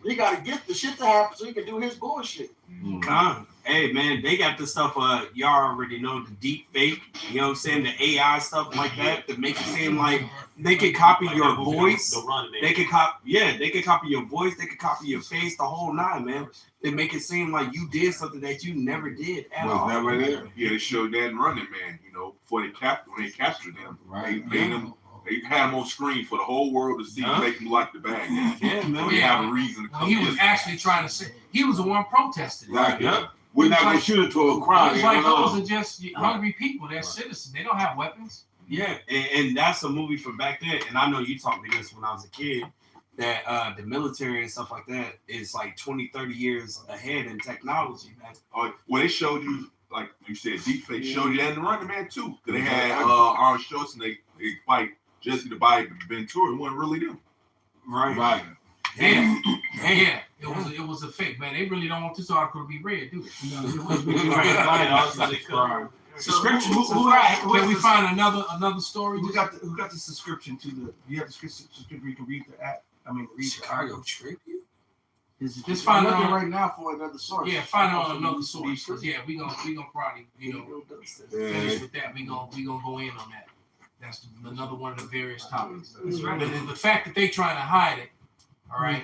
He got to get the shit to happen so he can do his bullshit. Hey man, they got this stuff. Y'all already know the deep fake. You know what I'm saying? The AI stuff like that that make it seem like they can copy your voice. They can copy. Yeah, they can copy your voice. They can copy your face. The whole nine, man. They make it seem like you did something that you never did at all. Never there. Yeah, they showed that in Running Man, before when they captured them. Right. They made them. They had them on screen for the whole world to see, make them like the bad guys. Yeah, man. We have a reason to come. He was actually trying to say he was the one protesting. Right. Yeah. We're not gonna shoot into a crowd. It's like those are just hungry people. They're citizens. They don't have weapons. Yeah, and that's a movie from back then. And I know you taught me this when I was a kid, that the military and stuff like that is like 20, 30 years ahead in technology, man. Well, they showed you, like you said, deepfake showed you that in the Running Man too. Because they had Arnold Schwarzenegger, they fight Jesse the Body Ventura. It wasn't really them. Right. Yeah. It was a fake, man. They really don't want this article to be read, do they? Subscription. Can we find another story? Who got the subscription to the? You have the subscription where you can read the app. I mean, read Chicago Tribune. Just find out right now for another source. Yeah, find out another source. Yeah, we gonna probably finish with that. We gonna go in on that. That's another one of the various topics. That's right. The fact that they trying to hide it. All right.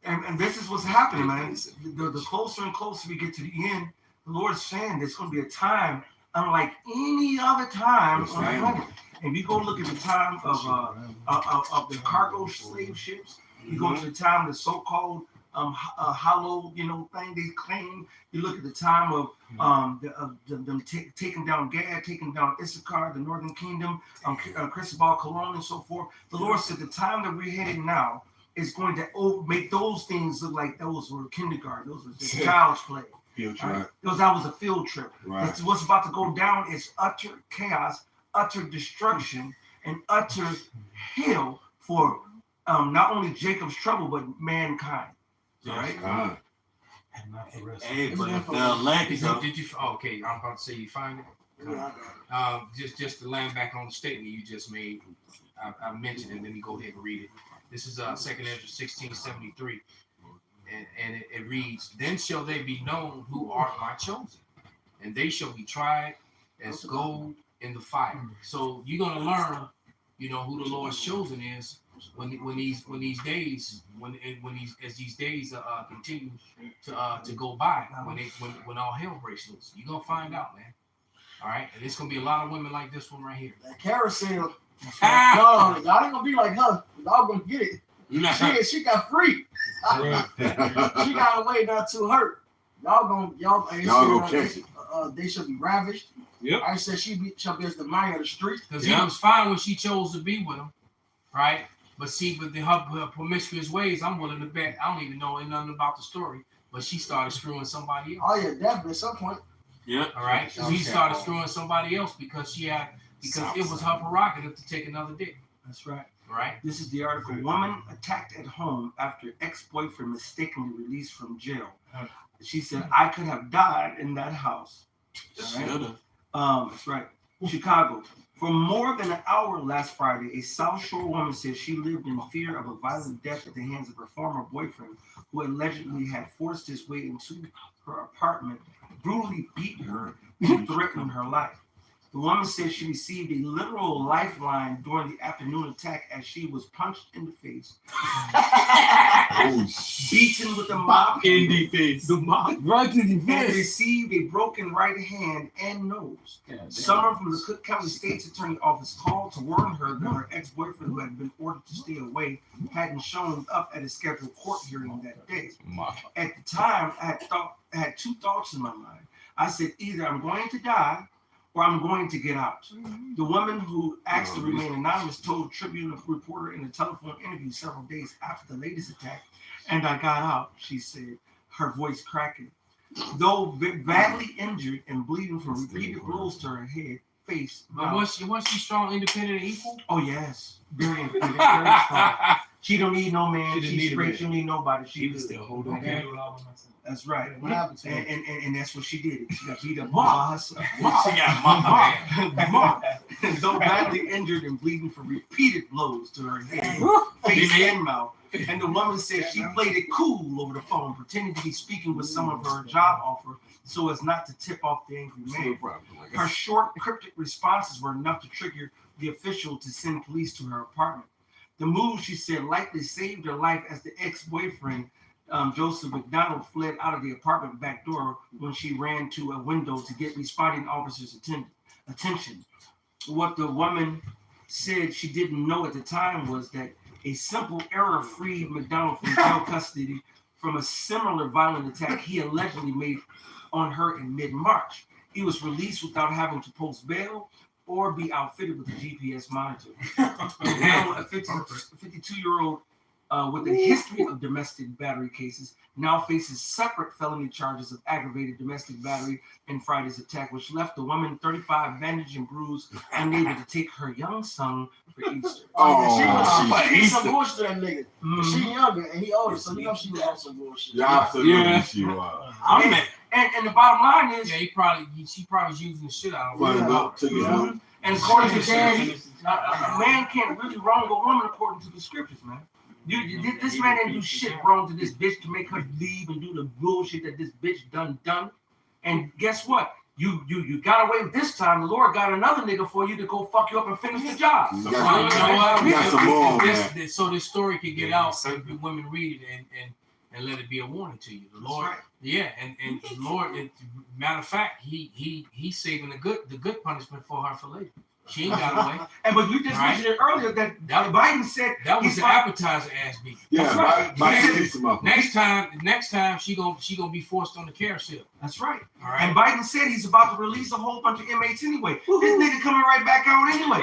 And this is what's happening, man. The closer and closer we get to the end, the Lord's saying there's going to be a time unlike any other time on the planet. And you go look at the time of the cargo slave ships. You go to the time of the so-called hollow, thing they claim. You look at the time of them taking down Gad, taking down Issachar, the Northern Kingdom, Cristobal Colon, and so forth. The Lord said the time that we're heading now is going to make those things look like those were kindergarten. Those were just child's play. Field trip. Right? Because that was a field trip. Right. What's about to go down is utter chaos, utter destruction, and utter hell for not only Jacob's trouble, but mankind. All right? Hey, but the elect, did you? Okay, I'm about to say you find it. Just to land back on the statement you just made, I mentioned it. Let me go ahead and read it. This is 2 Ezra 16:73, and it reads, "Then shall they be known who are my chosen, and they shall be tried as gold in the fire. So you're gonna learn, you know, who the Lord's chosen is when these days as these days continue to go by, when all hell breaks loose. You're gonna find out, man. All right, and it's gonna be a lot of women like this one right here. That carousel. No, y'all ain't gonna be like her. Y'all gonna get it. She got free. She got away not too hurt. Y'all gonna catch it. They should be ravished. Yep. I said shall be as the man of the street. Because he was fine when she chose to be with him, right? But see, with her promiscuous ways, I'm willing to bet. I don't even know nothing about the story, but she started screwing somebody else. Oh yeah, definitely at some point. Yeah. All right. So he started screwing somebody else because it was her prerogative to take another dick. That's right. Right. This is the article. Woman attacked at home after ex-boyfriend mistakenly released from jail. She said, "I could have died in that house." Right? That's right. Chicago. For more than an hour last Friday, a South Shore woman said she lived in fear of a violent death at the hands of her former boyfriend, who allegedly had forced his way into her apartment, brutally beat her, and threatened her life. The woman said she received a literal lifeline during the afternoon attack as she was punched in the face, beaten with a mop in the face, right to the and face, received a broken right hand and nose. Someone from the Cook County State's Attorney Office called to warn her that her ex-boyfriend, who had been ordered to stay away, hadn't shown up at a scheduled court hearing that day. At the time, I had two thoughts in my mind. I said, either I'm going to die or I'm going to get out. The woman who asked to remain anonymous told Tribune reporter in a telephone interview several days after the latest attack, "And I got out," she said, her voice cracking. Though badly injured and bleeding from repeated blows to her head, face, but was she strong, independent, and equal? Oh yes, very independent, very strong. She don't need no man. She's straight. She don't need nobody. She was still holding okay. That's right. What happened to her? And that's what she did. She got beat up by herself. She got mom. Though badly injured and bleeding from repeated blows to her head, face, and mouth. And the woman said she played it cool over the phone, pretending to be speaking with someone for her job offer so as not to tip off the angry man. Her short, cryptic responses were enough to trigger the official to send police to her apartment. The move, she said, likely saved her life as the ex-boyfriend, Joseph McDonald, fled out of the apartment back door when she ran to a window to get responding officers' attention. What the woman said she didn't know at the time was that a simple error freed McDonald from jail custody from a similar violent attack he allegedly made on her in mid-March. He was released without having to post bail or be outfitted with a GPS monitor. Now, a 52-year-old with a history of domestic battery cases now faces separate felony charges of aggravated domestic battery in Friday's attack, which left the woman 35 bandaged and bruised, unable to take her young son for Easter. She some bullshit to that nigga. She younger and he older, so you know she was on some bullshit. Yeah, she was. And the bottom line is, she probably was using the shit out of her. And according to Daddy, a man can't really wrong a woman according to the scriptures, man. This man didn't do shit wrong to this bitch to make her leave and do the bullshit that this bitch done. And guess what? You got away this time. The Lord got another nigga for you to go fuck you up and finish the job. You know what? So this story can get out. So women read it and let it be a warning to you. The Lord, yeah, and the Lord. Matter of fact, he's saving the good punishment for her for later. She ain't got away. But you just mentioned it earlier that Biden said that was the appetizer ass beat. Yeah, right. Biden next time she gonna be forced on the carousel. That's right. All right. And Biden said he's about to release a whole bunch of inmates anyway. This nigga coming right back out anyway.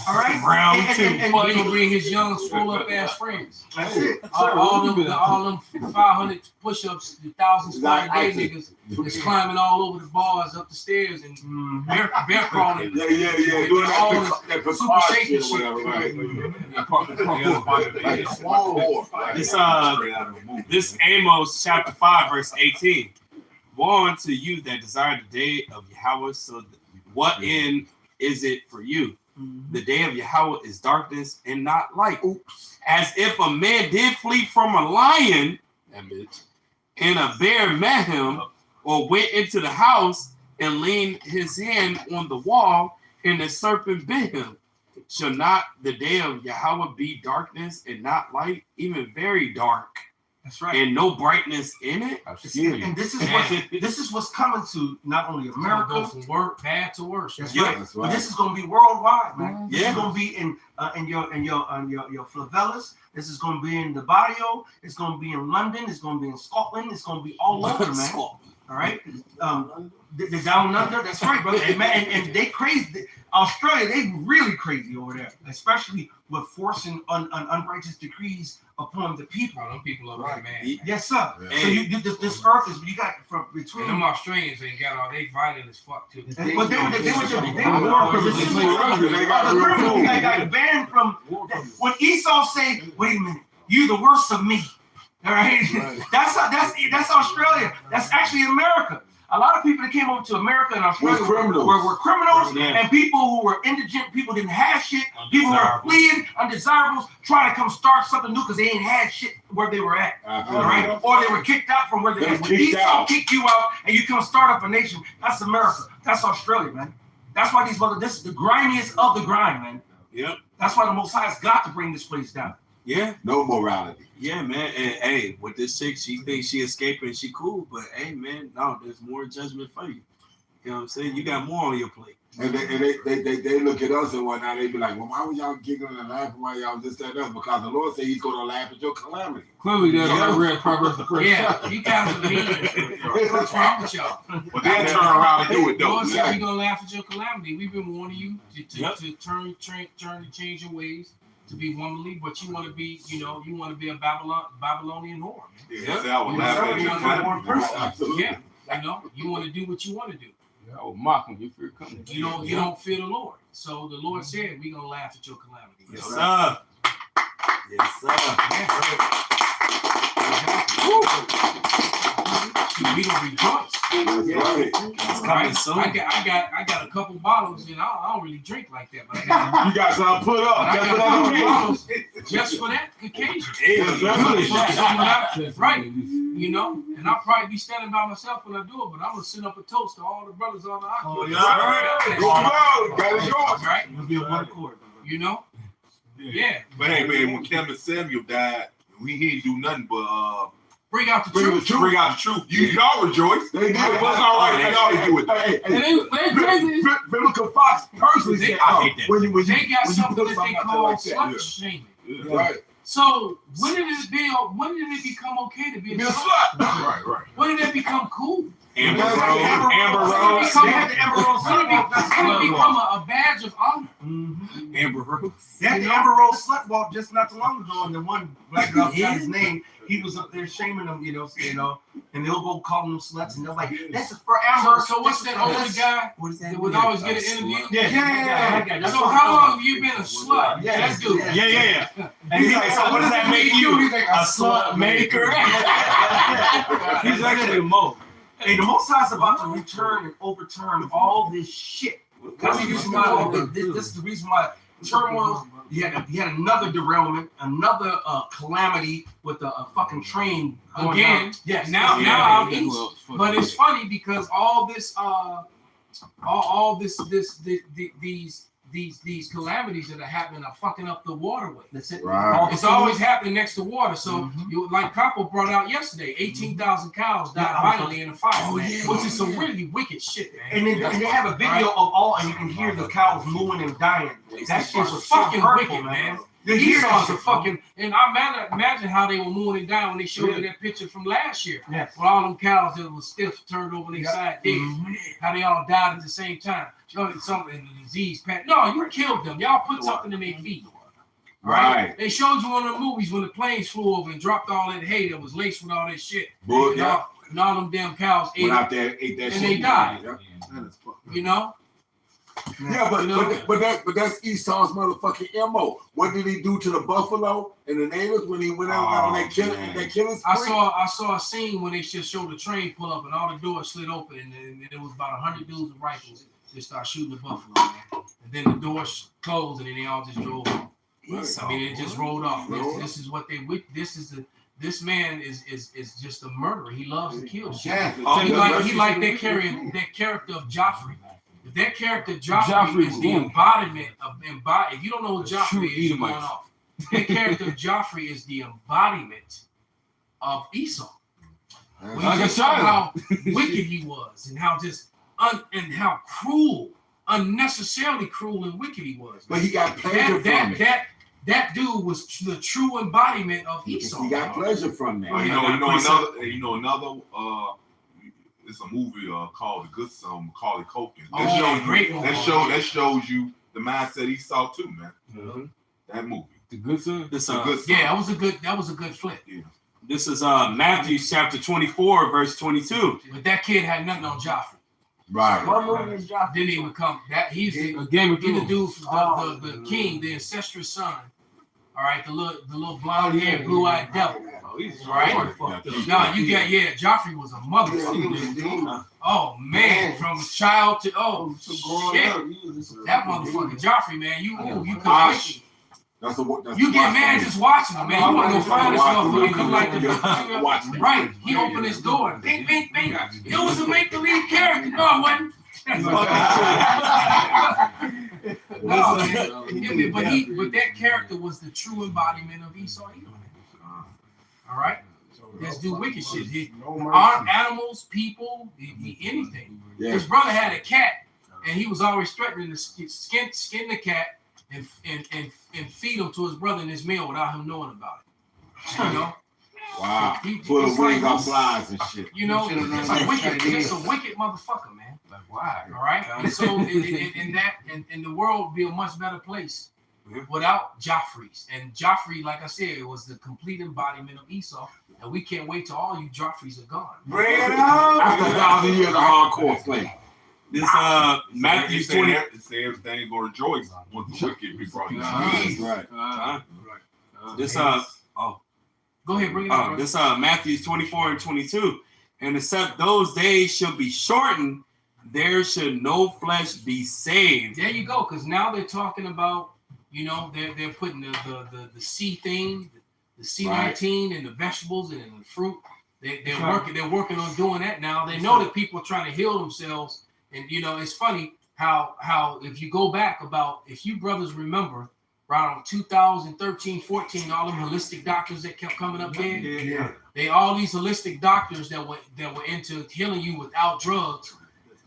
All right. Round two. And he gonna bring his young swole up ass friends. That's it. All them 500 push-ups, 1,000 square day niggas is climbing all over the bars, up the stairs, and bear crawling. Yeah, doing that super shaky shit. This Amos chapter 5 verse 18. Woe unto you that desire the day of Yahweh. So what end is it for you? The day of Yahweh is darkness and not light. As if a man did flee from a lion, that bitch, and a bear met him, or went into the house and leaned his hand on the wall, and the serpent bit him. Shall not the day of Yahweh be darkness and not light, even very dark, That's right. and no brightness in it? And this is what's coming to not only It's gonna go America. from bad to worse. That's Yeah, right. that's But right. this is going to be worldwide, man. This Yeah. is going to be in your favelas. This is going to be in the barrio. It's going to be in London. It's going to be in Scotland. It's going to be all over, man. All right. The down under. That's right, brother. And they crazy. Australia, they really crazy over there, especially with forcing unrighteous decrees upon the people. Bro, them people over there, man. Yes, sir. Yeah. So this earth is you got from And between. them Australians ain't got all they violent as fuck too. But they were more They got banned from when Esau say, "Wait a minute, you the worst of me." All right, that's Australia. That's actually America. A lot of people that came over to America and Australia were criminals and people who were indigent, people didn't have shit, people who were fleeing, undesirables, trying to come start something new because they ain't had shit where they were at. All right, or they were kicked out from where they were. When Esau kicked you out and you come start up a nation, that's America. That's Australia, man. That's why this is the grimiest of the grime, man. Yep. That's why the Most High has got to bring this place down. Yeah. No morality. Yeah, man. And hey, with this chick, she thinks she escaping, she cool, but hey, man, no, there's more judgment for you. You know what I'm saying? You got more on your plate. And they look at us and whatnot. They be like, well, why were y'all giggling and laughing while y'all just that up? Because the Lord said He's going to laugh at your calamity. Clearly, that's I read Proverbs the first Yeah, chapter. you guys are mean. What's wrong with y'all? But they turn around and do it though. Lord said we're gonna laugh at your calamity. We've been warning you to turn and change your ways, to be womanly, but you want to be, you want to be a Babylonian whore. Yeah, I would laugh at your calamity. Absolutely. Yeah, you want to do what you want to do. I will mock him. You fear coming. You don't fear the Lord. So the Lord said we're gonna laugh at your calamity. Yes, sir. Yes, We gonna rejoice. That's right. It's coming soon. I got a couple bottles, and I don't really drink like that, but I got, You got something put up. I got a couple bottles just for that occasion. Right. And I'll probably be standing by myself when I do it, but I'm gonna send up a toast to all the brothers on the island. Oh, yeah. Go on. Got it going. Right? It'll be on one accord. Yeah. But hey, man, when Kevin Samuel died, he didn't do nothing but Bring out the truth. bring out the truth. Y'all rejoice. They did. It was all right for y'all to do it. Hey, Biblical Fox personally said, when you They got something put that something they out there call like that. slut shaming. Right. So when did it become okay to be a slut? Right. When did it become cool? Amber Rose. When did it become a badge of honor? Amber Rose. They had the Amber Rose slut walk just not too long ago, and the one black girl got his name. He was up there shaming them, and they'll go calling them sluts, and they're like, "That's for Amber." So what's that older guy that would always get an interview? Yeah. So how long have you been a slut? Yeah, That dude. Yeah. And he's like, so what does that make you? He's like A slut maker? He's actually a mo. Hey, the Most High is about to return and overturn all this shit. That's the reason why. This is the reason why turmoil. You had another derailment, another calamity with a fucking train going Again. down. Yes. Now out east. But it's funny because all this these calamities that are happening are fucking up the waterway. That's it. Right. It's always happening next to water. So you like Capo brought out yesterday, 18,000 cows died violently in a fire, which is some really wicked shit, man. And they have a video of all, and you can hear the cows mooing and dying. That shit's It's fucking fucking hurtful, wicked, man. You hear Esau's that a shit, fucking, and I imagine how they were mooing it down when they showed you that picture from last year. Yes. With all them cows that was stiff turned over their side dead. How they all died at the same time. Something in the disease. No, you killed them. Y'all put something in their feet. Right. They showed you one of the movies when the planes flew over and dropped all that hay that was laced with all that shit. Bull, And all them damn cows ate Went it. out there, ate that And shit. they died. Yeah. Yeah, but that's Esau's motherfucking MO. What did he do to the buffalo and the natives when he went out on that killing spree? I saw a scene when they just showed the train pull up and all the doors slid open and there was about 100 dudes with rifles that start shooting the buffalo, man. And then the doors closed and then they all just drove off. I mean, it just rolled off. This is what this is this man is just a murderer. He loves to kill shit. Yeah. He like that character of Joffrey. If that character Joffrey Joffrey is the was embodiment of if you don't know what Joffrey is, you're going off. That character of Joffrey is the embodiment of Esau. When Like you a just saw child. how wicked he was and how just and how cruel, unnecessarily cruel and wicked he was. But he got pleasure from it. That dude was the true embodiment of Esau. He got pleasure from that. You know another. It's a movie called The Good Son, Macaulay Culkin. That shows you the mindset Esau too, man. Mhm. That movie. The Good Son. This The Good Son. Yeah, that was a good flip. Yeah. This is Matthew chapter 24, verse 22. But that kid had nothing on Joffrey. Right. Didn't even come. That he's the Game of He the Thrones. dude, the king, the incestuous son. All right, the little blonde haired, blue eyed devil. Oh, he's Right? fucked up. No, you got Joffrey was a motherfucker. Oh man, from child to shit. That motherfucker Joffrey, man, you could That's you get mad just watching him, man. You want to go find this motherfucker and you like the right. He opened his door. Bing, bing, bing. It was a make believe character. No, it wasn't. No, man. But that character was the true embodiment of Esau. All right, let's do wicked shit. He armed animals, people, anything. Yeah. His brother had a cat, and he was always threatening to skin the cat and feed him to his brother in his meal without him knowing about it. You know. Wow. He Full of it's wings like- on flies and shit. You know, just a wicked motherfucker, man. Like, why? All right, and so in the world would be a much better place without Joffreys. And Joffrey, like I said, was the complete embodiment of Esau. And we can't wait till all you Joffreys are gone. Bring it out. After 1,000 years of hardcore slave. This Matthew 20. Say everything go rejoice once the wicked be brought in. Right. This Go ahead, bring it up. this Matthew 24 and 22. And except those days shall be shortened, there should no flesh be saved. There you go, because now they're talking about, you know, they're putting the C thing, the C19 and the vegetables and the fruit. They're working on doing that now. They know that people are trying to heal themselves. And you know, it's funny how if you go back if you brothers remember around 2013, 14, all them holistic doctors that kept coming up there. Yeah. They all these holistic doctors that were into healing you without drugs.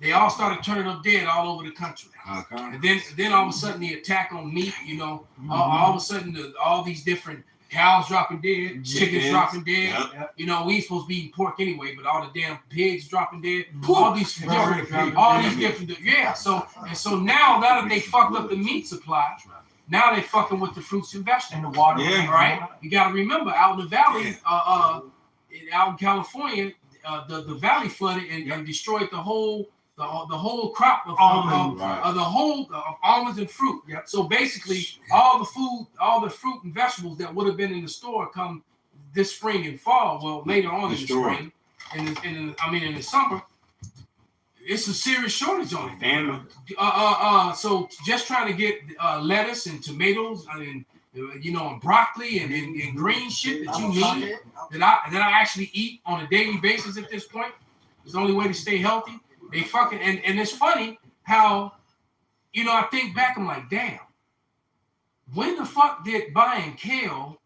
They all started turning up dead all over the country. And then all of a sudden the attack on meat, you know, all of a sudden all these different cows dropping dead, chickens dropping dead. Yep. You know, we ain't supposed to be eating pork anyway, but all the damn pigs dropping dead. All these different, yeah. So now that they fucked up the meat supply, now they fucking with the fruits and vegetables. And the water. Yeah, right. You got to remember, out in the valley, out in California, the valley flooded and destroyed the whole crop of almonds and fruit. Yep. So basically, all the fruit and vegetables that would have been in the store come this spring and fall. Well, later on in the spring, and in the summer, it's a serious shortage on it. Famine. So just trying to get lettuce and tomatoes and and broccoli and green shit that you need that I actually eat on a daily basis at this point. It's the only way to stay healthy. They fucking and it's funny how I think back, I'm like, damn, when the fuck did buying kale,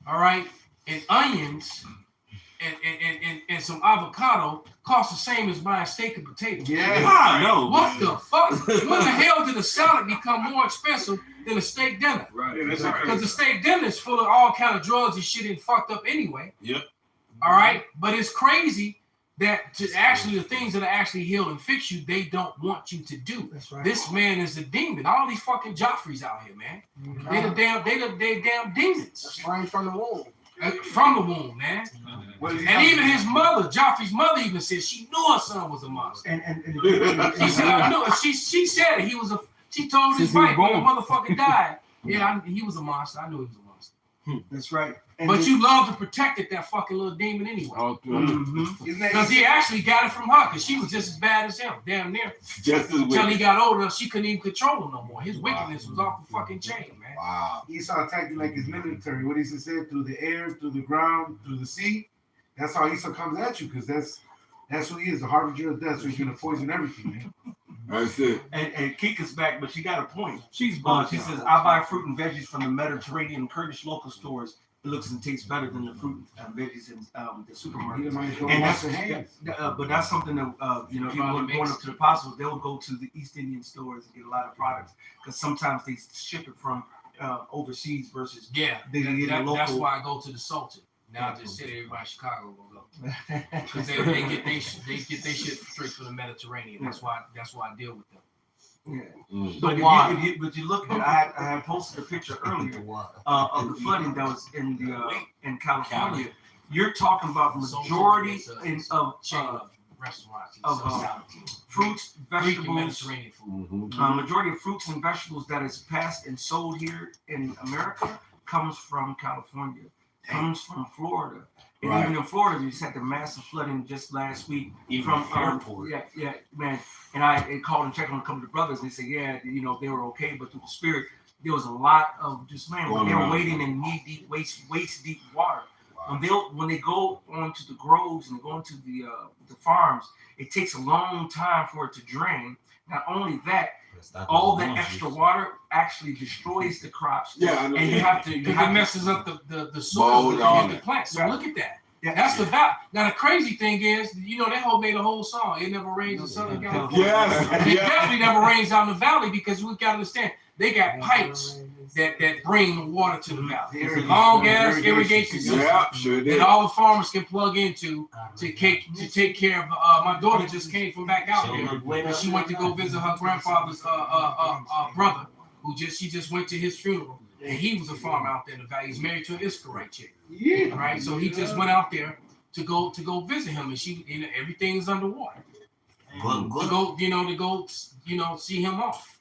all right, and onions and some avocado cost the same as buying steak and potatoes? Yeah, no. What the fuck? When the hell did a salad become more expensive than a steak dinner? Right. Because the steak dinner is full of all kind of drugs and shit and fucked up anyway. Yep. All right, but it's crazy that the things that are actually heal and fix you, they don't want you to do. That's right. This man is a demon. All these fucking Joffreys out here, man. They the damn demons. Straight from the womb. From the womb, man. And even his mother, Joffrey's mother, even said she knew her son was a monster. And She said, I knew it. She said it. She told his wife when the motherfucker died. Yeah, he was a monster. I knew he was a monster. That's right. And But you love to protect that fucking little demon anyway. Mm-hmm. Because he actually got it from her, because she was just as bad as him, damn near. Just as Until he got older, she couldn't even control him no more. His wickedness was off the fucking chain, man. man. Wow. Esau attacked you like his military. What he said, through the air, through the ground, through the sea. That's how Esau comes at you, because that's who he is, the harbinger of death. So he's gonna poison everything, man. That's it. And Kika's back, but she got a point. She's She bugging. says, I buy fruit and veggies from the Mediterranean and Kurdish local stores. It looks and tastes better than the fruit and veggies in the supermarket. And that's, but that's something that, you know, people going up to the apostles, they'll go to the East Indian stores and get a lot of products, because sometimes they ship it from overseas versus they get a local. That's why I go to the Sultan. Now I just said everybody in Chicago will go, because they get they shit straight from the Mediterranean. That's why I deal with them. Yeah. But if you look at, I had posted a picture earlier of the flooding that was in California. You're talking about majority of restaurants fruits, vegetables, Mediterranean food. Majority of fruits and vegetables that is passed and sold here in America comes from California, comes from Florida. And even in Florida, we just had the massive flooding just last week. Even from airport. Yeah, man. And I called and checked on a couple of brothers. They said, yeah, you know, they were okay, but through the spirit, there was a lot of just, man, they were wading in knee-deep, waist-deep water. When they go onto the groves and go into the farms, it takes a long time for it to drain. Not only that, all the extra water actually destroys the crops. Yeah, and you have to. It messes up the soil with the plants. So look at that. That's the valley. Now the crazy thing is, you know, that made a whole song. It never rains in Southern California. Yes. It definitely never rains out in the valley, because we gotta understand they got pipes that bring the water to the valley. Long ass irrigation system that all the farmers can plug into to take care of. My daughter just came from back out there, and she went to go visit her grandfather's brother, she just went to his funeral, and he was a farmer out there in the valley. He's married to an Iscarite chick. Yeah. Right. So he just went out there to go visit him, and everything's underwater. To go see him off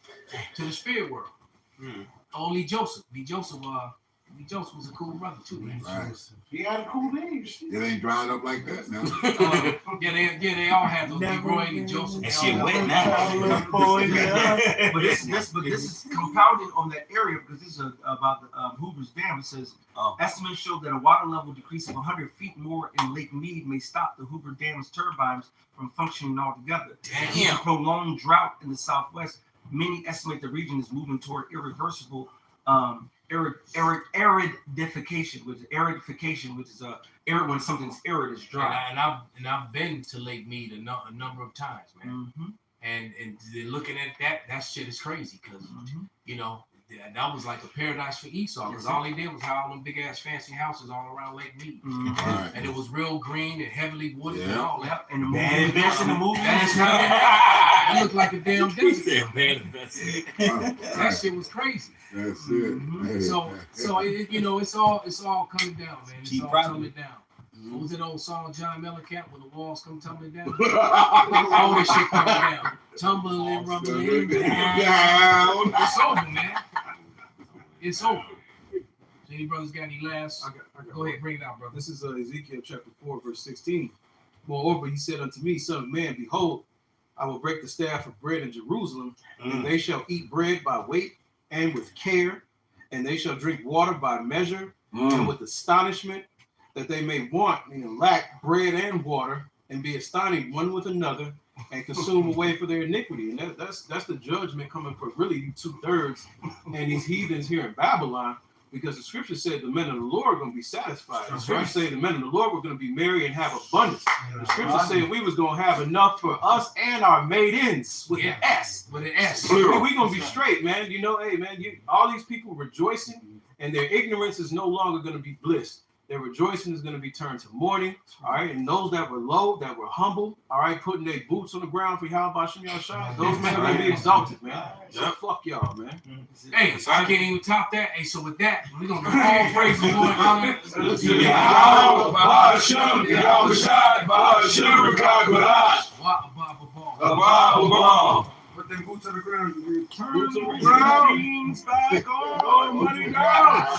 to the spirit world. Only Joseph. Lee Joseph was a cool brother too, man. Right. He had a cool name. It ain't dried up like that now. They all have those Leroy and Joseph. And shit wet now. But this is compounded on that area, because this is about the Hoover's Dam. It says estimates show that a water level decrease of 100 feet more in Lake Mead may stop the Hoover Dam's turbines from functioning altogether. Damn. Prolonged drought in the Southwest. Many estimate the region is moving toward irreversible aridification, which is arid when something's arid is dry. And I've been to Lake Mead a number of times, man. Mm-hmm. And looking at that shit is crazy, because you know that was like a paradise for Esau, because all they did was have all them big ass fancy houses all around Lake Mead, and it was real green and heavily wooded and all that. And the movie, that looked like a damn desert. That shit was crazy. That's it. So it's all coming down, man. It's all coming down. What was that old song, John Mellencamp, when the walls come tumbling down? All this shit coming down. Tumbling, rumbling down. It's over, man. It's over. So any brothers got any last? Go ahead, bring it out, brother. This is Ezekiel chapter 4, verse 16. Moreover, he said unto me, Son of man, behold, I will break the staff of bread in Jerusalem, and they shall eat bread by weight and with care, and they shall drink water by measure and with astonishment, that they may want, meaning lack, bread and water, and be astonished one with another, and consume away for their iniquity. And that's the judgment coming for really 2/3 and these heathens here in Babylon, because the scripture said the men of the Lord are going to be satisfied. The scripture say the men of the Lord were going to be merry and have abundance. The scripture said we was going to have enough for us and our maidens with an S. With an S. We going to be straight, man. You know, hey, man, all these people rejoicing, and their ignorance is no longer going to be bliss. Their rejoicing is going to be turned to mourning, all right? And those that were low, that were humble, all right, putting their boots on the ground for Yahweh Shem Yahshua, those men are going to be exalted, man. So fuck y'all, man. Hey, so I can't even top that. Hey, so with that, we're going to go all praise the Lord. Put them boots on the ground. Boots on the ground. Back on. Money down.